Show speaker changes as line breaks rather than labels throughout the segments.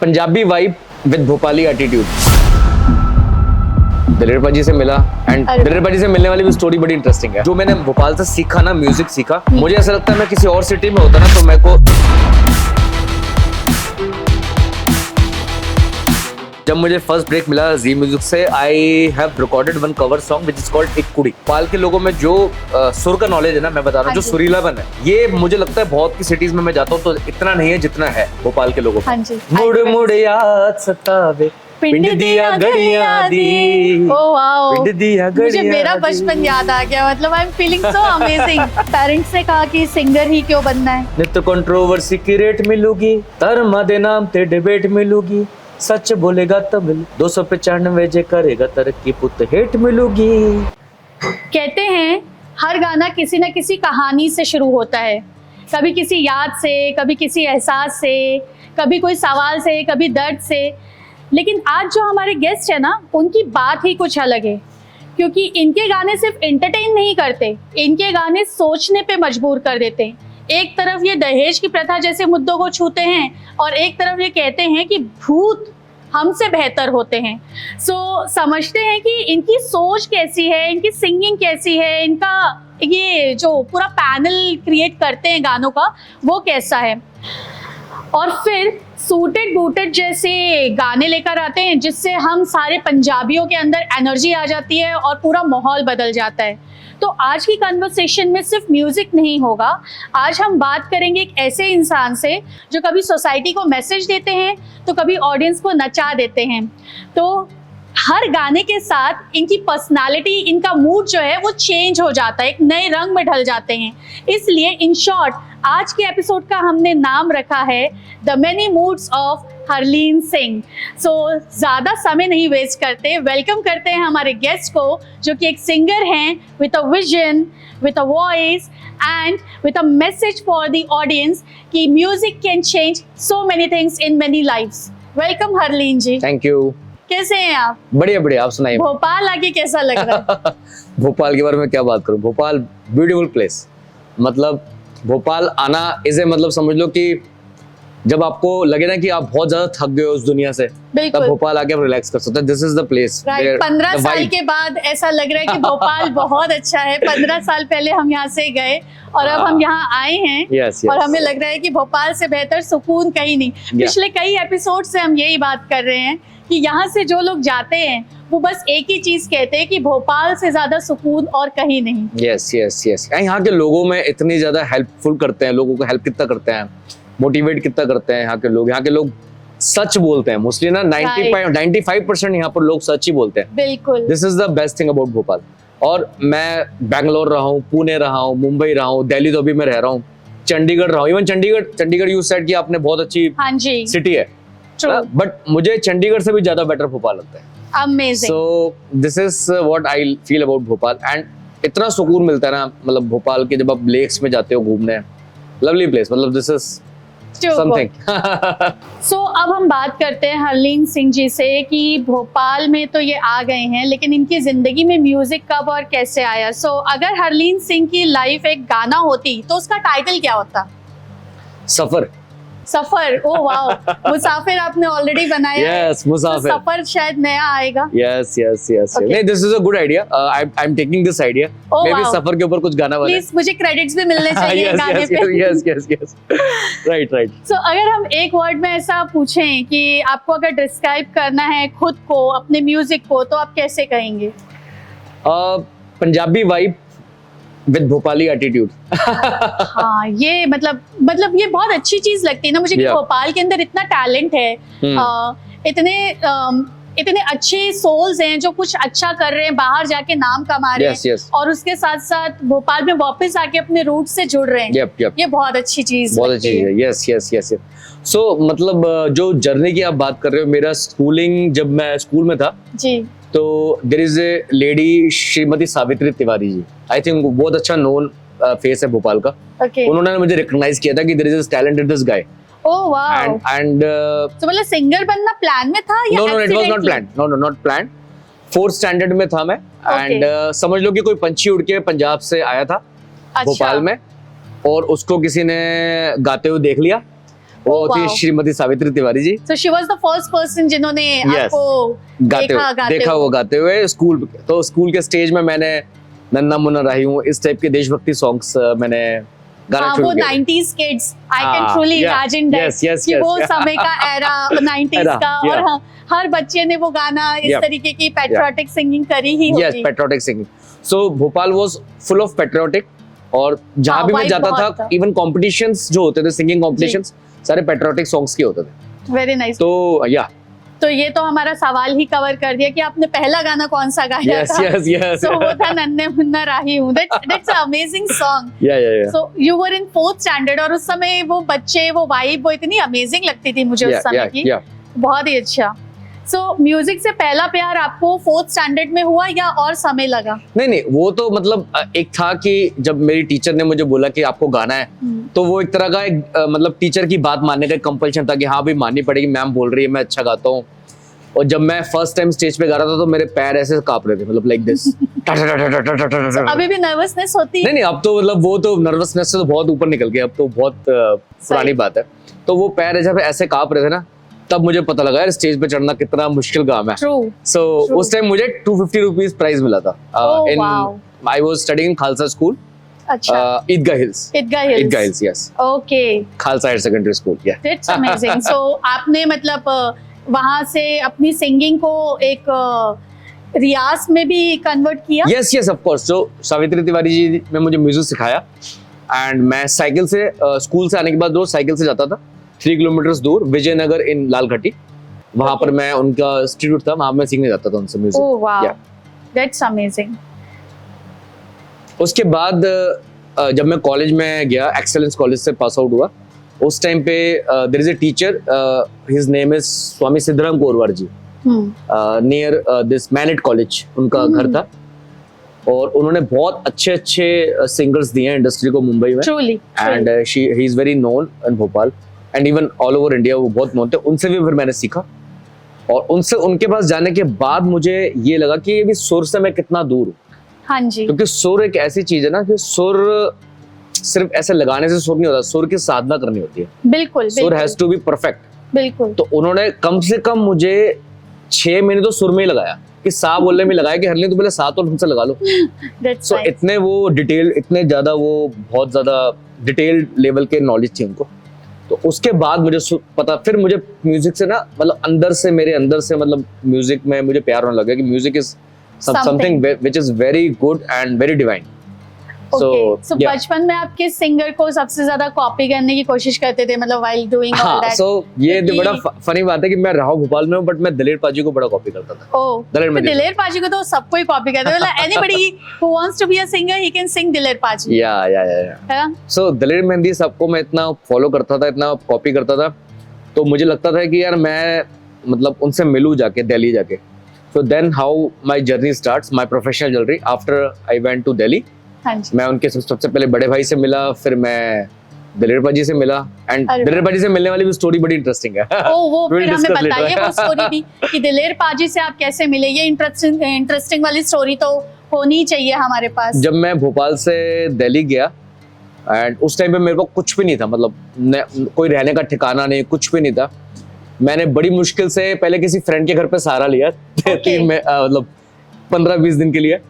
Punjabi vibe with Bhopali attitude. दिलेर पाजी से मिला एंड दिलेर पाजी से मिलने वाली भी स्टोरी बड़ी इंटरेस्टिंग है। जो मैंने भोपाल से सीखा ना, म्यूजिक सीखा, मुझे ऐसा लगता है मैं किसी और सिटी में होता ना तो मेरे को, जब मुझे फर्स्ट ब्रेक मिला जी म्यूजिक से, I have recorded one cover song which is called एक कुड़ी। भोपाल के लोगों में जो सुर का नॉलेज है ना, मैं बता रहा हूँ, जो सुरीलापन है, ये मुझे लगता है बहुत की सिटीज में मैं जाता हूँ तो इतना नहीं है जितना है भोपाल के लोगों में। मुड़ मुड़ याद सतावे पिंड दिया गड़िया दी,
ओह वाओ,
पिंड दिया
मुझे
गड़िया
मेरा
दी।
बचपन याद आ गया। मतलब I am feeling so amazing. Parents ने कहा कि सिंगर ही क्यों बनना है।
नित्य कंट्रोवर्सी की रेट मिलूगी, धर्म दे नाम ते डिबेट मिलूगी, सच बोलेगा तब 295 जे करेगा तरक्की पुत हेट मिलूगी।
कहते हैं हर गाना किसी न किसी कहानी से शुरू होता है, कभी किसी याद से, कभी किसी एहसास से, कभी कोई सवाल से, कभी दर्द से। लेकिन आज जो हमारे गेस्ट है ना, उनकी बात ही कुछ अलग है, क्योंकि इनके गाने सिर्फ एंटरटेन नहीं करते, इनके गाने सोचने पे मजबूर कर देते हैं। एक तरफ ये दहेज की प्रथा जैसे मुद्दों को छूते हैं और एक तरफ ये कहते हैं कि भूत हमसे बेहतर होते हैं। सो समझते हैं कि इनकी सोच कैसी है, इनकी सिंगिंग कैसी है, इनका ये जो पूरा पैनल क्रिएट करते हैं गानों का, वो कैसा है। और फिर सूटेड बूटेड जैसे गाने लेकर आते हैं जिससे हम सारे पंजाबियों के अंदर एनर्जी आ जाती है और पूरा माहौल बदल जाता है। तो आज की कन्वर्सेशन में सिर्फ म्यूजिक नहीं होगा, आज हम बात करेंगे एक ऐसे इंसान से जो कभी सोसाइटी को मैसेज देते हैं तो कभी ऑडियंस को नचा देते हैं। तो हर गाने के साथ इनकी पर्सनालिटी, इनका मूड जो है वो चेंज हो जाता है, एक नए रंग में ढल जाते हैं। इसलिए इन शॉर्ट आज के एपिसोड का हमने नाम रखा है the many moods of Harleen Singh. So ज़्यादा समय नहीं वेस्ट करते, वेलकम करते हैं हमारे गेस्ट को, जो कि एक सिंगर हैं with a vision, with a voice and with a message for the audience कि music can change so many things in many lives. Welcome Harleen ji.
Thank you.
कैसे हैं आप?
बढ़िया बढ़िया, आप सुनाइए।
भोपाल आके कैसा लग रहा है?
भोपाल के बारे में क्या बात करूं, भोपाल ब्यूटीफुल प्लेस। मतलब भोपाल आना इसे, मतलब समझ लो कि जब आपको लगे ना कि आप बहुत ज्यादा थक गए हो उस दुनिया से, तब भोपाल आके आप रिलैक्स कर सकते हैं। This is the place.
15 साल के बाद ऐसा लग रहा है कि भोपाल बहुत अच्छा है। 15 साल पहले हम यहाँ से गए और अब हम यहाँ आए हैं और हमें लग रहा है कि भोपाल से बेहतर सुकून कहीं नहीं। पिछले कई एपिसोड से हम यही बात कर रहे हैं कि यहाँ से जो लोग जाते हैं वो बस एक ही चीज कहते हैं कि भोपाल से ज्यादा सुकून और कहीं नहीं।
Yes yes yes. यहाँ के लोगों में इतनी ज्यादा हेल्पफुल करते हैं, लोगों को हेल्प कितना करते हैं, मोटिवेट कितना करते हैं यहाँ के लोग। यहाँ के लोग सच बोलते हैं मोस्टली ना, 95% यहाँ पर लोग सच ही बोलते हैं।
बिल्कुल,
this is the best thing about Bhopal. और मैं बैंगलोर रहा हूँ, पुणे रहा हूँ, मुंबई रहा हूँ, दिल्ली तो अभी मैं रह रहा हूँ, चंडीगढ़ रहा हूँ। इवन चंडीगढ़ यू सेड कि आपने बहुत अच्छी सिटी है, बट मुझे चंडीगढ़ से भी ज्यादा बेटर भोपाल लगता है।
Amazing.
So this is what I feel about Bhopal and इतना सुकून मिलता है ना, मतलब भोपाल के जब आप लेक्स में जाते हो घूमने, लवली प्लेस। मतलब दिस इज समथिंग।
सो अब हम बात करते हैं हरलीन सिंह जी से कि भोपाल में तो ये आ गए हैं, लेकिन इनकी जिंदगी में म्यूजिक कब और कैसे आया। सो अगर हरलीन सिंह की लाइफ एक गाना होती तो उसका टाइटल क्या होता?
सफर।
सफर। ओह वाओ, मुसाफिर आपने ऑलरेडी बनाया है।
यस, मुसाफिर।
तो सफर शायद नया आएगा।
Yes yes yes. नहीं, this is a good idea. I am taking this idea. Maybe सफर के ऊपर कुछ गाना बने।
प्लीज मुझे क्रेडिट्स भी मिलने चाहिए गाने पे।
Yes yes yes. Right right.
So अगर हम एक वर्ड में ऐसा पूछें कि आपको अगर डिस्क्राइब करना है खुद को, अपने म्यूजिक को, तो आप कैसे कहेंगे?
Punjabi vibe with Bhopali attitude.
हाँ, ये मतलब ये बहुत अच्छी चीज लगती है ना मुझे कि भोपाल के अंदर इतना टैलेंट है, इतने अच्छे सोल्स हैं जो कुछ अच्छा कर रहे हैं, बाहर जाके नाम कमा रहे हैं, और उसके साथ साथ भोपाल में वापस आके अपने रूट से जुड़ रहे हैं। ये बहुत अच्छी चीज है।
Yes yes yes. सो मतलब जो जर्नी की आप बात कर रहे हो, मेरा स्कूलिंग जब मैं स्कूल में था जी, तो there is a lady Shrimati Savitri Tiwari ji, I think बहुत अच्छा नोन फेस है भोपाल का। उन्होंने मुझे रिकॉग्नाइज किया था कि there is a talent in this guy.
Oh wow.
And
तो मतलब सिंगर बनना प्लान में था या
no, it was not plan. No not plan. 4th standard में था मैं एंड समझ लो कि कोई पंछी उड़ के पंजाब से आया था भोपाल में, और उसको किसी ने गाते हुए देख लिया वो
Oh,
थी
wow.
Shrimati Savitri Tiwari ji,
So she was the first person जिन्होंने
Yes.
आपको
देखा वो गाते हुए स्कूल। तो स्कूल के स्टेज में मैंने नन्ना मुन्ना राही हूँ, इस टाइप के देशभक्ति सॉन्ग्स मैंने गाना
हाँ,
शुरू
वो
किया।
90s kids, I can
हाँ,
truly
yeah.
imagine that
Yes, yes,
कि
yes.
वो समय का era 90s
Era,
का, और
yeah.
हाँ, हर बच्चे ने वो गाना इस
Yeah.
तरीके की पैट्रियोटिक सिंगिंग करी ही
Yes,
होगी।
patriotic singing. So Bhopal was full of patriotic, और जहाँ
हाँ,
भी मैं
vibe
जाता
बहुत
था,
था।
इवन कॉम्पिटिशन्स जो होते थे, सिंगिंग कॉम्पिटिशन्स सारे पेट्रियोटिक सॉन्ग्स के होते थे।
Very nice.
तो या
तो ये तो हमारा सवाल ही कवर कर दिया कि आपने पहला गाना कौन सा गाया
यस
था।
यस यस
So वो था नन्हे मुन्ना राही हूँ। That's an amazing song.
या
So you were in 4th standard, और उस समय वो बच्चे, वो वाइब, वो इतनी अमेजिंग लगती थी मुझे उस समय की।
या
बहुत ही अच्छा। सो म्यूजिक से पहला प्यार आपको 4th स्टैंडर्ड में हुआ या और समय लगा?
नहीं, वो तो मतलब एक था कि जब मेरी टीचर ने मुझे बोला कि आपको गाना है, तो वो एक तरह का एक मतलब टीचर की बात मानने का कंपल्शन था कि हाँ भाई माननी पड़ेगी, मैम बोल रही है, मैं अच्छा गाता हूँ। और जब मैं फर्स्ट टाइम स्टेज पे गा रहा था तो मेरे पैर ऐसे कांप रहे थे, मतलब लाइक दिस।
अभी भी नर्वसनेस होती है?
नहीं, अब तो मतलब वो तो नर्वसनेस से तो बहुत ऊपर निकल गया, अब तो बहुत पुरानी बात है। तो वो पैर जब ऐसे कांप रहे थे ना, तब मुझे पता लगा यार स्टेज पे चढ़ना कितना मुश्किल काम है।
True.
सो उस टाइम मुझे 250 रुपीज प्राइज मिला था।
wow.
I was studying in Khalsa school,
अच्छा,
Eidgah hills.
Eidgah
Eidgah
hills.
Hills, yes,
okay,
Khalsa higher secondary school. Yeah
that's amazing. So आपने मतलब वहां से अपनी सिंगिंग को एक रियाज में भी कन्वर्ट किया?
Yes of course. जो सावित्री तिवारी जी ने मुझे म्यूजिक सिखाया, एंड मैं साइकिल से स्कूल से आने के बाद रोज साइकिल से जाता था 3 किलोमीटर दूर, विजयनगर इन लालघाटी। वहां पर मैं उनका इंस्टीट्यूट था, वहां मैं सीखने जाता था उनसे music.
Oh wow, that's amazing.
उसके बाद जब मैं कॉलेज में गया, एक्सेलेंस कॉलेज से पास आउट हुआ, उस टाइम पे there is a teacher, his name is Swami Siddharam Korwar ji, near this मैनेट कॉलेज उनका घर था। और उन्होंने बहुत अच्छे सिंगर्स दिए हैं इंडस्ट्री को मुंबई में,
truly,
and he is very known in Bhopal and even all over India, वो बहुत नोन थे। उनसे भी फिर मैंने सीखा, और उनके पास जाने के बाद मुझे ये लगा कि ये भी सुर से मैं कितना दूर हूँ।
हाँ जी,
क्योंकि सुर एक ऐसी चीज है ना कि सुर सिर्फ ऐसे लगाने से सुर नहीं होता, सुर की साधना करनी होती है।
बिल्कुल,
सुर हैज टू बी परफेक्ट।
बिल्कुल।
तो उन्होंने कम से कम मुझे 6 महीने तो सुर में ही लगाया, कि सा बोलने में लगाया कि हरली तो पहले सा तो ढंग से लगा लो। सो इतने वो डिटेल, इतने ज्यादा वो बहुत ज्यादा डिटेल्ड लेवल के नॉलेज थी उनको। तो उसके बाद मुझे पता, फिर मुझे म्यूजिक से ना मतलब मेरे अंदर से मतलब म्यूजिक में मुझे प्यार होने लगा कि music is something which is very good and very divine.
So बचपन में आप किस सिंगर को सबसे ज्यादा कॉपी करने की कोशिश करते थे, मतलब व्हाइल डूइंग ऑल दैट?
सो ये बड़ा फनी बात है कि मैं रहा भोपाल में हूं, बट मैं दिलेर पाजी को बड़ा कॉपी करता था।
ओह, दिलेर पाजी को तो सबको ही कॉपी करते हैं, मतलब anybody who wants to be a singer he can sing Daler Paaji.
या सो दिलेर मेहंदी सबको मैं इतना फॉलो करता था, इतना कॉपी करता था, तो मुझे लगता था कि यार मैं मतलब उनसे मिलूं जाके, दिल्ली जाके। So then how my journey starts, my professional journey after I went to Delhi.
हाँ जी।
मैं उनके सबसे पहले बड़े भाई से मिला, फिर मैं दिलेर पाजी से मिला, एंड दिलेर पाजी से मिलने वाली भी स्टोरी बड़ी इंटरेस्टिंग है।
वो फिर हमें बताइए वो स्टोरी भी कि दिलेर पाजी से आप कैसे मिले। ये इंटरेस्टिंग वाली स्टोरी तो होनी चाहिए हमारे पास।
जब मैं भोपाल से दिल्ली गया, एंड उस टाइम पे मेरे को कुछ भी नहीं था, मतलब कोई रहने का ठिकाना नहीं, कुछ भी नहीं था। मैंने बड़ी मुश्किल से पहले किसी फ्रेंड के घर पे सहारा लिया, मतलब 15-20 दिन के लिए।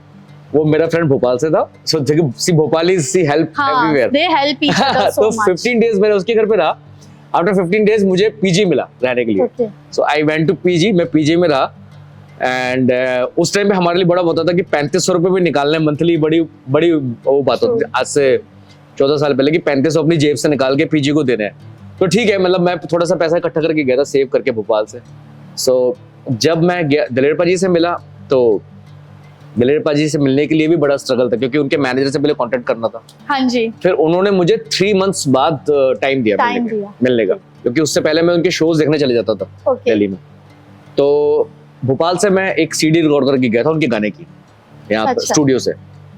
वो मेरा फ्रेंड भोपाल से था, so see Bhopali see help everywhere,
they help each other so much.
तो 15 डेज मैंने उसके घर पे रहा। आफ्टर 15 डेज मुझे पीजी मिला रहने के लिए, सो आई वेंट टू पीजी। मैं पीजी में रहा, एंड उस टाइम पे हमारे लिए बड़ा होता था कि 3500 रुपए भी निकालने मंथली, बड़ी वो बात होती थी आज से 14 साल पहले, कि 3500 अपनी जेब से निकाल के पीजी को देने हैं। तो ठीक है, मतलब मैं थोड़ा सा पैसा इकट्ठा करके गया था, सेव करके भोपाल से। सो जब मैं गया दिलेर पाजी से मिला, तो दिलेर पाजी से मिलने के लिए भी बड़ा स्ट्रगल था, क्योंकि उनके मैनेजर से पहले कांटेक्ट करना था।
हाँ जी।
फिर उन्होंने मुझे 3 मंथ्स बाद टाइम दिया मिलने का, क्योंकि उससे पहले मैं उनके शोज देखने चले जाता था दिल्ली में। तो भोपाल से मैं एक सीडी रिकॉर्ड करके गया था उनके गाने की, यहाँ स्टूडियो से।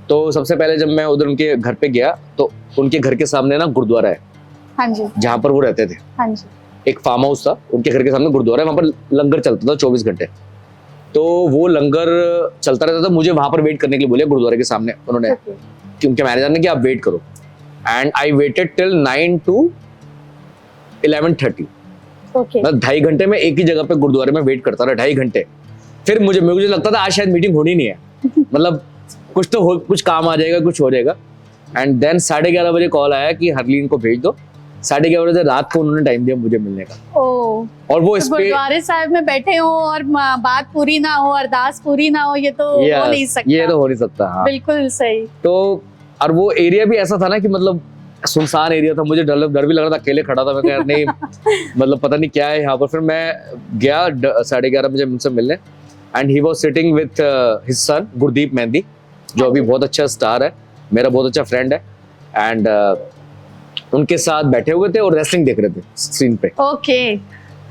तो सबसे पहले जब मैं उधर उनके घर पे गया, तो उनके घर के सामने ना गुरुद्वारा है,
हाँ जी,
जहाँ पर वो रहते थे।
हाँ जी।
एक फार्म हाउस था, उनके घर के सामने गुरुद्वारा है, वहां पर लंगर चलता था 24 घंटे। तो वो लंगर चलता रहता था, मुझे वहां पर वेट करने के लिए बोले गुरुद्वारे के सामने उन्होंने, कि उनके मैनेजर ने कि आप वेट करो। And I waited till 9 to 11:30।
Okay
मैं 2.5 घंटे में एक ही जगह पे गुरुद्वारे में वेट करता रहा, 2.5 घंटे। फिर मुझे लगता था आज शायद मीटिंग होनी नहीं है, मतलब कुछ काम आ जाएगा, कुछ हो जाएगा। एंड देन 11:30 बजे कॉल आया कि हरलीन को भेज दो। 11:30 बजे रात को उन्होंने टाइम दिया मुझे मिलने का।
ओ,
और वो
तो
इस पे
गुरुद्वारे साहिब में बैठे हो और बात पूरी ना हो, अरदास पूरी ना हो, ये तो हो नहीं सकता।
ये तो हो नहीं सकता। हाँ
बिल्कुल सही।
तो और वो एरिया भी ऐसा था ना कि मतलब सुनसान एरिया था, मुझे डर भी लग रहा था, अकेले खड़ा था। मैं कहा नहीं मतलब पता नहीं क्या है यहाँ पर। फिर मैं गया 11:30 बजे मुझसे मिलने, and he was sitting with his son Gurdeep mehndi, जो अभी बहुत अच्छा स्टार है, मेरा बहुत अच्छा फ्रेंड है। एंड उनके साथ बैठे हुए थे और रेसलिंग देख रहे थे स्क्रीन पे।
ओके,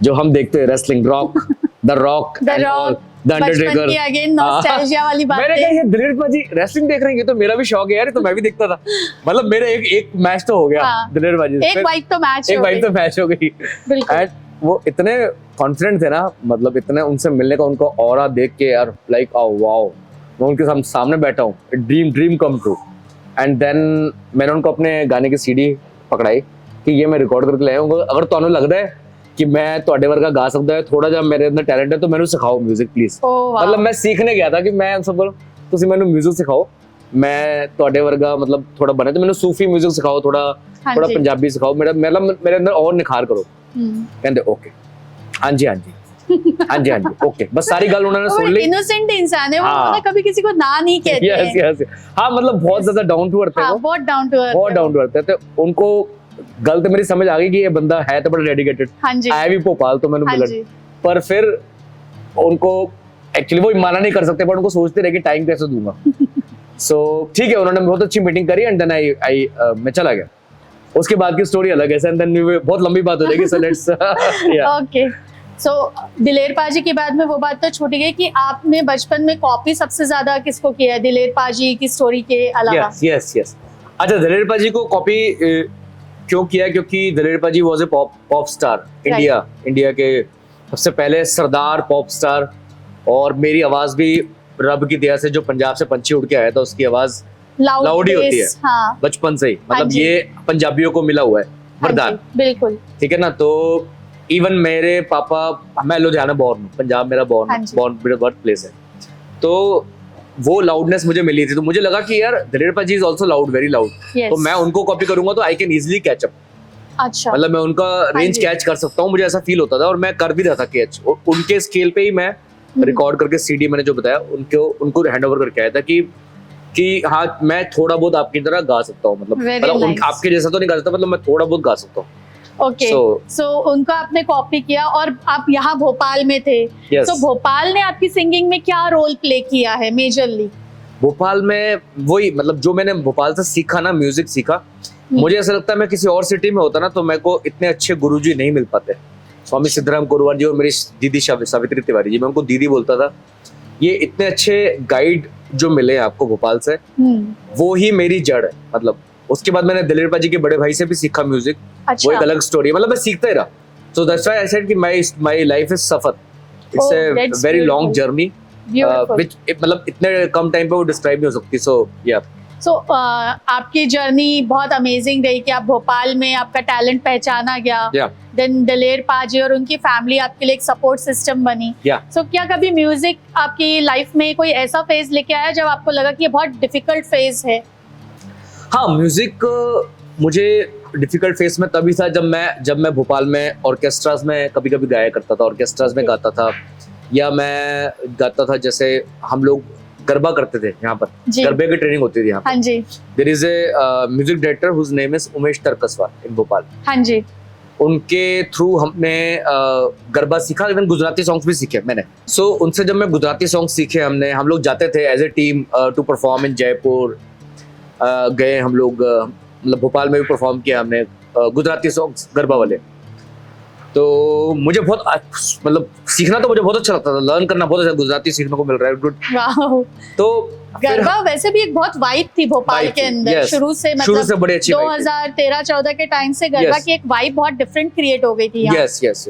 जो हम देखते हैं wrestling, the rock,
the rock,
the Undertaker.
की अगेन नॉस्टैल्जिया वाली बात
मैंने कहा ये दिलीप पाजी रेसलिंग देख रहे हैं, ये तो मेरा भी शौक है यार, ये तो मैं भी देखता था। मतलब मेरा एक मैच तो हो गया दिलीप पाजी से,
एक वाइफ तो मैच हो गई। बिल्कुल।
एंड वो इतने कॉन्फिडेंट थे ना, मतलब इतने, उनसे मिलने का उनको ऑरा देख के यार लाइक वाओ, मैं उनके सामने बैठा हूँ, dream come true. And then मैंने उनको अपने गाने की सीडी पकड़ाई कि ये मैं रिकॉर्ड करके लाया हूँ, अगर ਤੁਹਾਨੂੰ लगता है कि मैं ਤੁਹਾਡੇ ਵਰਗਾ ਗਾ ਸਕਦਾ ਹੈ, ਥੋੜਾ ਜਿਹਾ ਮੇਰੇ ਅੰਦਰ ਟੈਲੈਂਟ ਹੈ, तो ਮੈਨੂੰ ਸਿਖਾਓ म्यूजिक प्लीज। मतलब मैं सीखने गया था कि मैं सब बोलो ਤੁਸੀਂ ਮੈਨੂੰ म्यूजिक सिखाओ, मैं ਤੁਹਾਡੇ ਵਰਗਾ मतलब थोड़ा बने, तो मैंने सूफी म्यूजिक सिखाओ, थोड़ा पंजाबी सिखाओ, मेरे अंदर और निखार करो। कहते ओके, हाँ जी ओके, बस सारी गल उन्होंने सुन ली।
इनोसेंट इंसान है वो, उन्होंने कभी किसी को ना नहीं कहते।
यस हाँ, मतलब बहुत ज्यादा डाउन टू अर्थ है वो,
बहुत डाउन टू अर्थ
है। तो उनको गल तो मेरी समझ आ गई कि ये बंदा है तो बड़ा डेडिकेटेड। आया भी भोपाल तो मैंने मिलन, पर फिर उनको एक्चुअली वो माना नहीं कर सकते, पर उनको सोचते रहे कि टाइम कैसे दूंगा। सो ठीक है, उन्होंने बहुत अच्छी मीटिंग करी, एंड देन आई मैं चला गया। उसके बाद की स्टोरी अलग है, एंड देन बहुत लंबी बात हो जाएगी, सो लेट्स
ओके। सो दिलेर पाजी के बाद में वो बात तो छूट गई कि आपने बचपन में कॉपी सबसे ज्यादा किसको किया है दिलेर पाजी की स्टोरी के अलावा?
यस अच्छा, दिलेर पाजी को कॉपी क्यों किया? क्योंकि दिलेर पाजी was a pop star, India के सबसे पहले सरदार पॉप स्टार। और मेरी आवाज भी रब की दया से, जो पंजाब से पंछी उड़ के आया था, उसकी आवाज लाउड ही होती है। हाँ। बचपन से ही, मतलब ये पंजाबियों को मिला हुआ है वरदान।
बिल्कुल
ठीक है ना। तो इवन मेरे पापा, मैं लुधियाना बॉर्न हूँ, पंजाब मेरा बर्थ प्लेस है, तो वो लाउडनेस मुझे मिली थी। तो मुझे लगा कि यार दिलेर पाजी is also loud, very loud, तो मैं उनको कॉपी करूंगा तो I can easily catch up.
अच्छा,
मतलब मैं उनका रेंज कैच कर सकता हूँ, मुझे ऐसा फील होता था, और मैं कर भी रहा था कैच। उनके स्केल पे ही मैं रिकॉर्ड करके सीडी मैंने जो बताया उनको हैंड ओवर करके आया था कि हाँ मैं थोड़ा बहुत आपकी तरह गा सकता हूँ, मतलब आपके जैसा तो नहीं गा सकता, मतलब मैं थोड़ा बहुत गा सकता हूँ।
ओके, सो उनका आपने कॉपी किया, और आप यहाँ भोपाल में थे। तो भोपाल ने आपकी सिंगिंग में क्या रोल प्ले किया है मेजरली? भोपाल में वही, मतलब जो मैंने भोपाल से सीखा ना, म्यूजिक सीखा, मुझे ऐसा लगता है मैं किसी और सिटी में होता ना तो मेरे को इतने अच्छे गुरुजी नहीं मिल पाते। स्वामी सिद्धराम कोरवार जी और मेरी दीदी सावित्री तिवारी जी, मैं उनको दीदी बोलता था, ये इतने अच्छे गाइड जो मिले आपको भोपाल से, वो ही मेरी जड़ है। मतलब उसके बाद मैंने दिलेर पाजी के बड़े भाई से भी सीखा म्यूजिक। अच्छा। वो एक अलग स्टोरी है, मतलब मैं सीखता ही रहा। So that's why I said कि माय लाइफ इज सफर, it's a very long journey, which मतलब इतने कम टाइम पे वो डिस्क्राइब नहीं हो सकती। सो या आपकी जर्नी बहुत अमेजिंग रही कि आप भोपाल में आपका टैलेंट पहचाना गया, देन दिलेर पाजी और उनकी फैमिली आपके लिए एक सपोर्ट सिस्टम बनी। सो क्या कभी म्यूजिक आपकी लाइफ में कोई ऐसा फेज लेके आया जब आपको लगा कि ये बहुत डिफिकल्ट फेज है?
हाँ, म्यूजिक मुझे डिफिकल्ट फेज में तभी था जब मैं भोपाल में ऑर्केस्ट्रास में कभी गाया करता था, ऑर्केस्ट्रास में गाता था, या मैं गाता था, जैसे हम लोग गरबा करते थे यहाँ पर, गरबे की ट्रेनिंग होती थी यहाँ पर। There is a music director whose name is Umesh Tarkaswal in Bhopal. हाँ जी, उनके थ्रू हमने गरबा सीखा, इवन गुजराती सॉन्ग्स भी सीखे मैंने। सो उनसे जब मैं गुजराती सॉन्ग सीखे हम लोग जाते थे as a team to perform in Jaipur. गए हम लोग, मतलब भोपाल में भी परफॉर्म किया हमने गुजराती सॉन्ग्स गरबा वाले। तो मुझे बहुत मतलब सीखना तो मुझे बहुत अच्छा लगता था, लर्न करना बहुत अच्छा, गुजराती सीखने को मिल रहा है, गुड। तो गरबा वैसे भी एक बहुत वाइब थी भोपाल के अंदर शुरू से, मतलब शुरू से बड़ी अच्छी 2013-14 के टाइम से गरबा की एक वाइब बहुत डिफरेंट क्रिएट हो गई थी। यस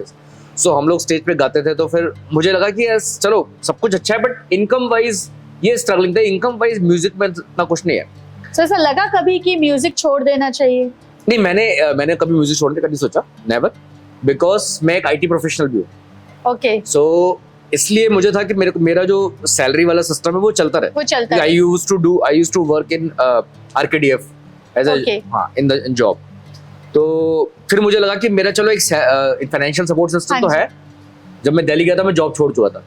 सो हम लोग स्टेज पे गाते थे, तो फिर मुझे लगा कि यस चलो सब कुछ अच्छा है, बट इनकम वाइज ये स्ट्रगलिंग था, इनकम वाइज म्यूजिक में इतना कुछ नहीं है। तो ऐसा लगा कभी कि म्यूजिक छोड़ देना चाहिए? नहीं, मैंने कभी म्यूजिक छोड़ने का नहीं सोचा, नेवर। बिकॉज मैं एक आईटी प्रोफेशनल भी हूँ,
ओके,
सो इसलिए मुझे था कि मेरा जो सैलरी वाला सिस्टम है वो चलता रहे.
वो चलता है।
I used to work in RKDF as
Okay.
In job. तो फिर मुझे लगा कि मेरा चलो एक फाइनेंशियल सपोर्ट सिस्टम तो
हाँ जी।
है. जब मैं दिल्ली गया था मैं जॉब छोड़ चुका था,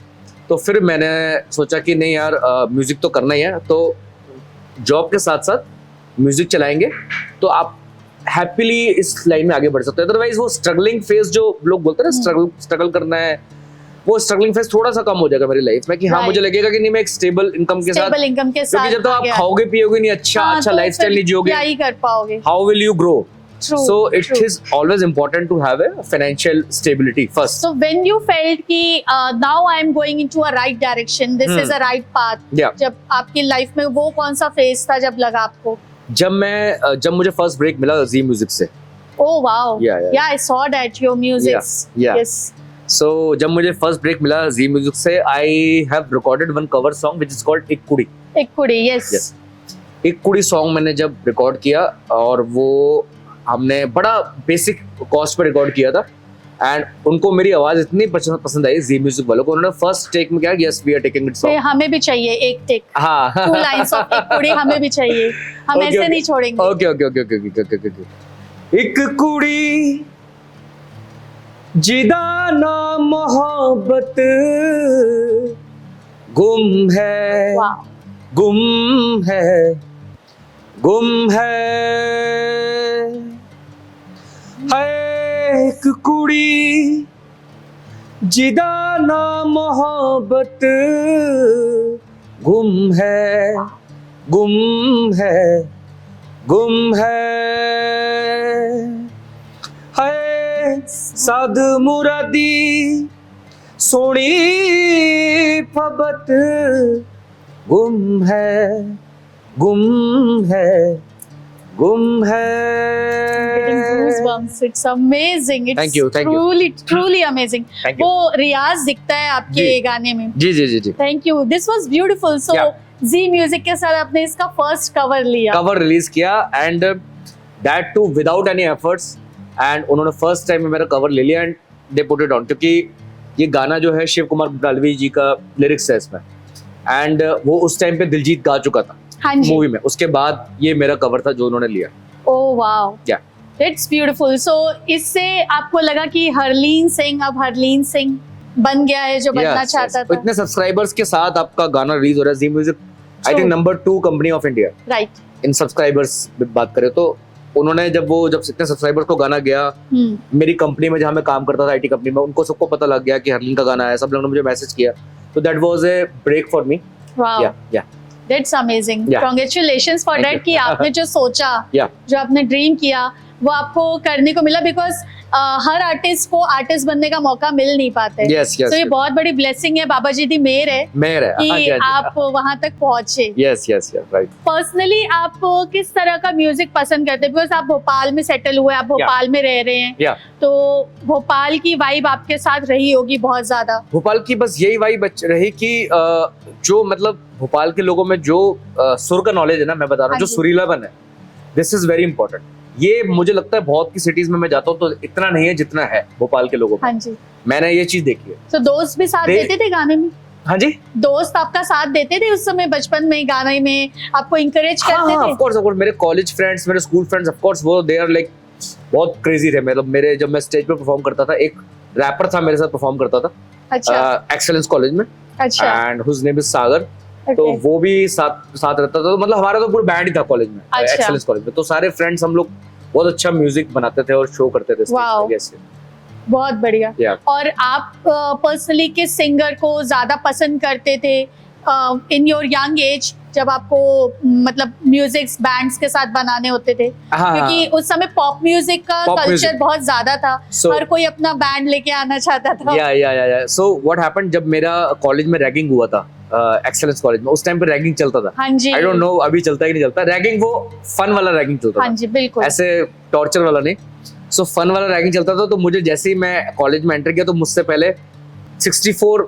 तो फिर मैंने सोचा कि नहीं यार, म्यूजिक तो करना ही है, तो जॉब के साथ साथ म्यूजिक चलाएंगे तो आप हैप्पीली इस लाइन में आगे बढ़ सकते हैं. अदरवाइज वो स्ट्रगलिंग फेज जो लोग बोलते हैं ना, स्ट्रगल करना है, वो स्ट्रगलिंग फेज थोड़ा सा कम हो जाएगा मेरी लाइफ में कि हाँ
Right.
मुझे लगेगा कि नहीं मैं एक स्टेबल इनकम के साथ,
स्टेबल इनकम के साथ,
क्योंकि जब तक आप
आगे
खाओगे पियोगे नहीं, अच्छा
हाँ,
अच्छा
तो
लाइफस्टाइल
फिर
नहीं जियोगे,
क्या ही कर पाओगे.
How will you grow?
True,
So it
true.
is always important to have a financial stability first.
So when you felt कि now I am going into a right direction, this is a right path.
Yeah.
जब आपकी life में वो कौन सा phase था जब लगा आपको?
जब मुझे फर्स्ट ब्रेक मिला जी म्यूजिक से,
Oh wow.
Yeah.
Yeah, I saw that your music.
Yeah.
Yes.
so जब मुझे फर्स्ट ब्रेक मिला जी म्यूजिक से, I have recorded one cover song which is called एक कुड़ी.
एक कुड़ी, yes.
Yes. एक कुड़ी सॉन्ग मैंने जब रिकॉर्ड किया, और वो हमने बड़ा बेसिक कॉस्ट पे रिकॉर्ड किया था, एंड उनको मेरी आवाज इतनी पसंद आई जी म्यूजिक वालों को, उन्होंने फर्स्ट टेक में क्या, yes we are taking it
ये
सॉन्ग.
हमें भी चाहिए एक टेक.
हाँ
2 लाइंस ऑफ एक कुड़ी हमें भी चाहिए. हम
Okay,
ऐसे
okay.
नहीं छोड़ेंगे.
Okay okay okay okay okay okay okay. एक कुड़ी जिदा ना मोहब्बत गुम है,
Wow.
गुम है, गुम है एक कुड़ी जिदा ना मोहब्बत गुम है, गुम है, गुम है साध मुरादी सोनी फबत गुम है, गुम है, गुम है.
Getting goosebumps. It's amazing. It's
Thank you.
truly amazing.
Thank you.
वो रियाज दिखता है आपके
जी.
गाने में.
जी जी जी जी.
Thank you. This was beautiful. So
Yeah.
जी म्यूजिक के साथ आपने इसका फर्स्ट कवर लिया.
कवर रिलीज किया, and that too without any efforts, and उन्होंने फर्स्ट टाइम में मेरा कवर ले लिया, and they put it on, क्योंकि ये गाना जो है शिव कुमार बटालवी जी का लिरिक्स है इसमें, एंड वो उस टाइम पे दिलजीत गा चुका था
हाँ जी.
मूवी में. उसके बाद ये मेरा कवर था जो उन्होंने लिया.
Oh wow.
Yeah.
It's beautiful. So इससे आपको लगा कि हरलीन सिंह अब हरलीन सिंह बन गया है जो बनना
Yes,
चाहता
yes.
था.
इतने सब्सक्राइबर्स के साथ आपका गाना रिलीज हो रहा है. Zee music I
True.
Think number 2 company of India
Right.
In subscribers बात करें तो. उन्होंने जब इतने सब्सक्राइबर्स को गाना गया, मेरी कंपनी में जहाँ मैं काम करता था आईटी कंपनी में, उनको सबको पता लग गया कि हरलीन का गाना है. सब लोगों ने मुझे मैसेज किया, तो that was a break for me.
Wow.
Yeah
That's amazing.
Yeah.
Congratulations for
Thank
that
you.
कि आपने जो सोचा,
या
जो आपने ड्रीम किया, वो आपको करने को मिला. बिकॉज हर आर्टिस्ट को आर्टिस्ट बनने का मौका मिल नहीं पाता है.
यस यस
तो ये बहुत बड़ी ब्लेसिंग है, बाबा जी दी मेहर है
मेहर है.
कि आप वहां तक पहुंचे.
Yes yes yes right.
Personally आप किस तरह का म्यूजिक पसंद करते हैं? बिकॉज आप भोपाल में सेटल हुए, आप भोपाल में रह रहे हैं,
या
तो भोपाल की वाइब आपके साथ रही होगी बहुत ज्यादा.
भोपाल की बस यही वाइब रही कि जो मतलब भोपाल के लोगों में जो सुर का नॉलेज है ना, मैं बता रहा हूँ,
हाँ
जो
जी.
सुरीलापन है, दिस इज वेरी इंपॉर्टेंट. ये मुझे लगता है बहुत की सिटीज में मैं जाता हूँ तो इतना नहीं है जितना है भोपाल के लोगों में.
हाँ जी.
मैंने ये चीज देखी है.
तो दोस्त भी साथ
दे-
देते थे गाने में?
हाँ जी.
दोस्त आपका साथ देते थे उस समय बचपन में गाने में, आपको इंकरेज
हाँ
करते थे?
ऑफ कोर्स मेरे कॉलेज फ्रेंड्स, मेरे स्कूल फ्रेंड्स, ऑफ कोर्स वो दे आर लाइक बहुत क्रेजी थे. मतलब मेरे जब मैं स्टेज पे परफॉर्म करता था, एक रैपर था मेरे साथ परफॉर्म करता था
अच्छा.
एक्सेलेंस कॉलेज में,
अच्छा.
एंड हुज नेम इज सागर. तो
Okay.
वो भी साथ रहता था. तो मतलब हमारा तो पूरा बैंड ही था कॉलेज में,
अच्छा.
एक्सेलेंस कॉलेज में. तो सारे फ्रेंड्स हम लोग बहुत अच्छा म्यूजिक बनाते थे और शो करते थे stage
Wow.
पे. Yes,
बहुत बढ़िया.
yeah.
और आप पर्सनली किस सिंगर को ज्यादा पसंद करते थे इन योर यंग एज, जब आपको मतलब म्यूजिक बैंड्स के साथ बनाने होते थे?
हाँ,
क्योंकि उस समय पॉप म्यूजिक का
Pop
कल्चर
music.
बहुत ज्यादा था.
So-
हर कोई अपना बैंड लेके आना चाहता था.
या सो व्हाट हैपेंड, जब मेरा कॉलेज में रैगिंग हुआ था एक्सेलेंस कॉलेज में, उस टाइम पे रैगिंग चलता था.
हाँ जी.
आई डोंट नो अभी चलता है कि नहीं चलता. रैगिंग वो फन वाला रैगिंग चलता
हाँ
था,
जी बिल्कुल.
ऐसे टॉर्चर वाला नहीं. सो फन वाला रैगिंग चलता था. तो मुझे जैसे ही मैं कॉलेज में एंटर किया तो मुझसे पहले 64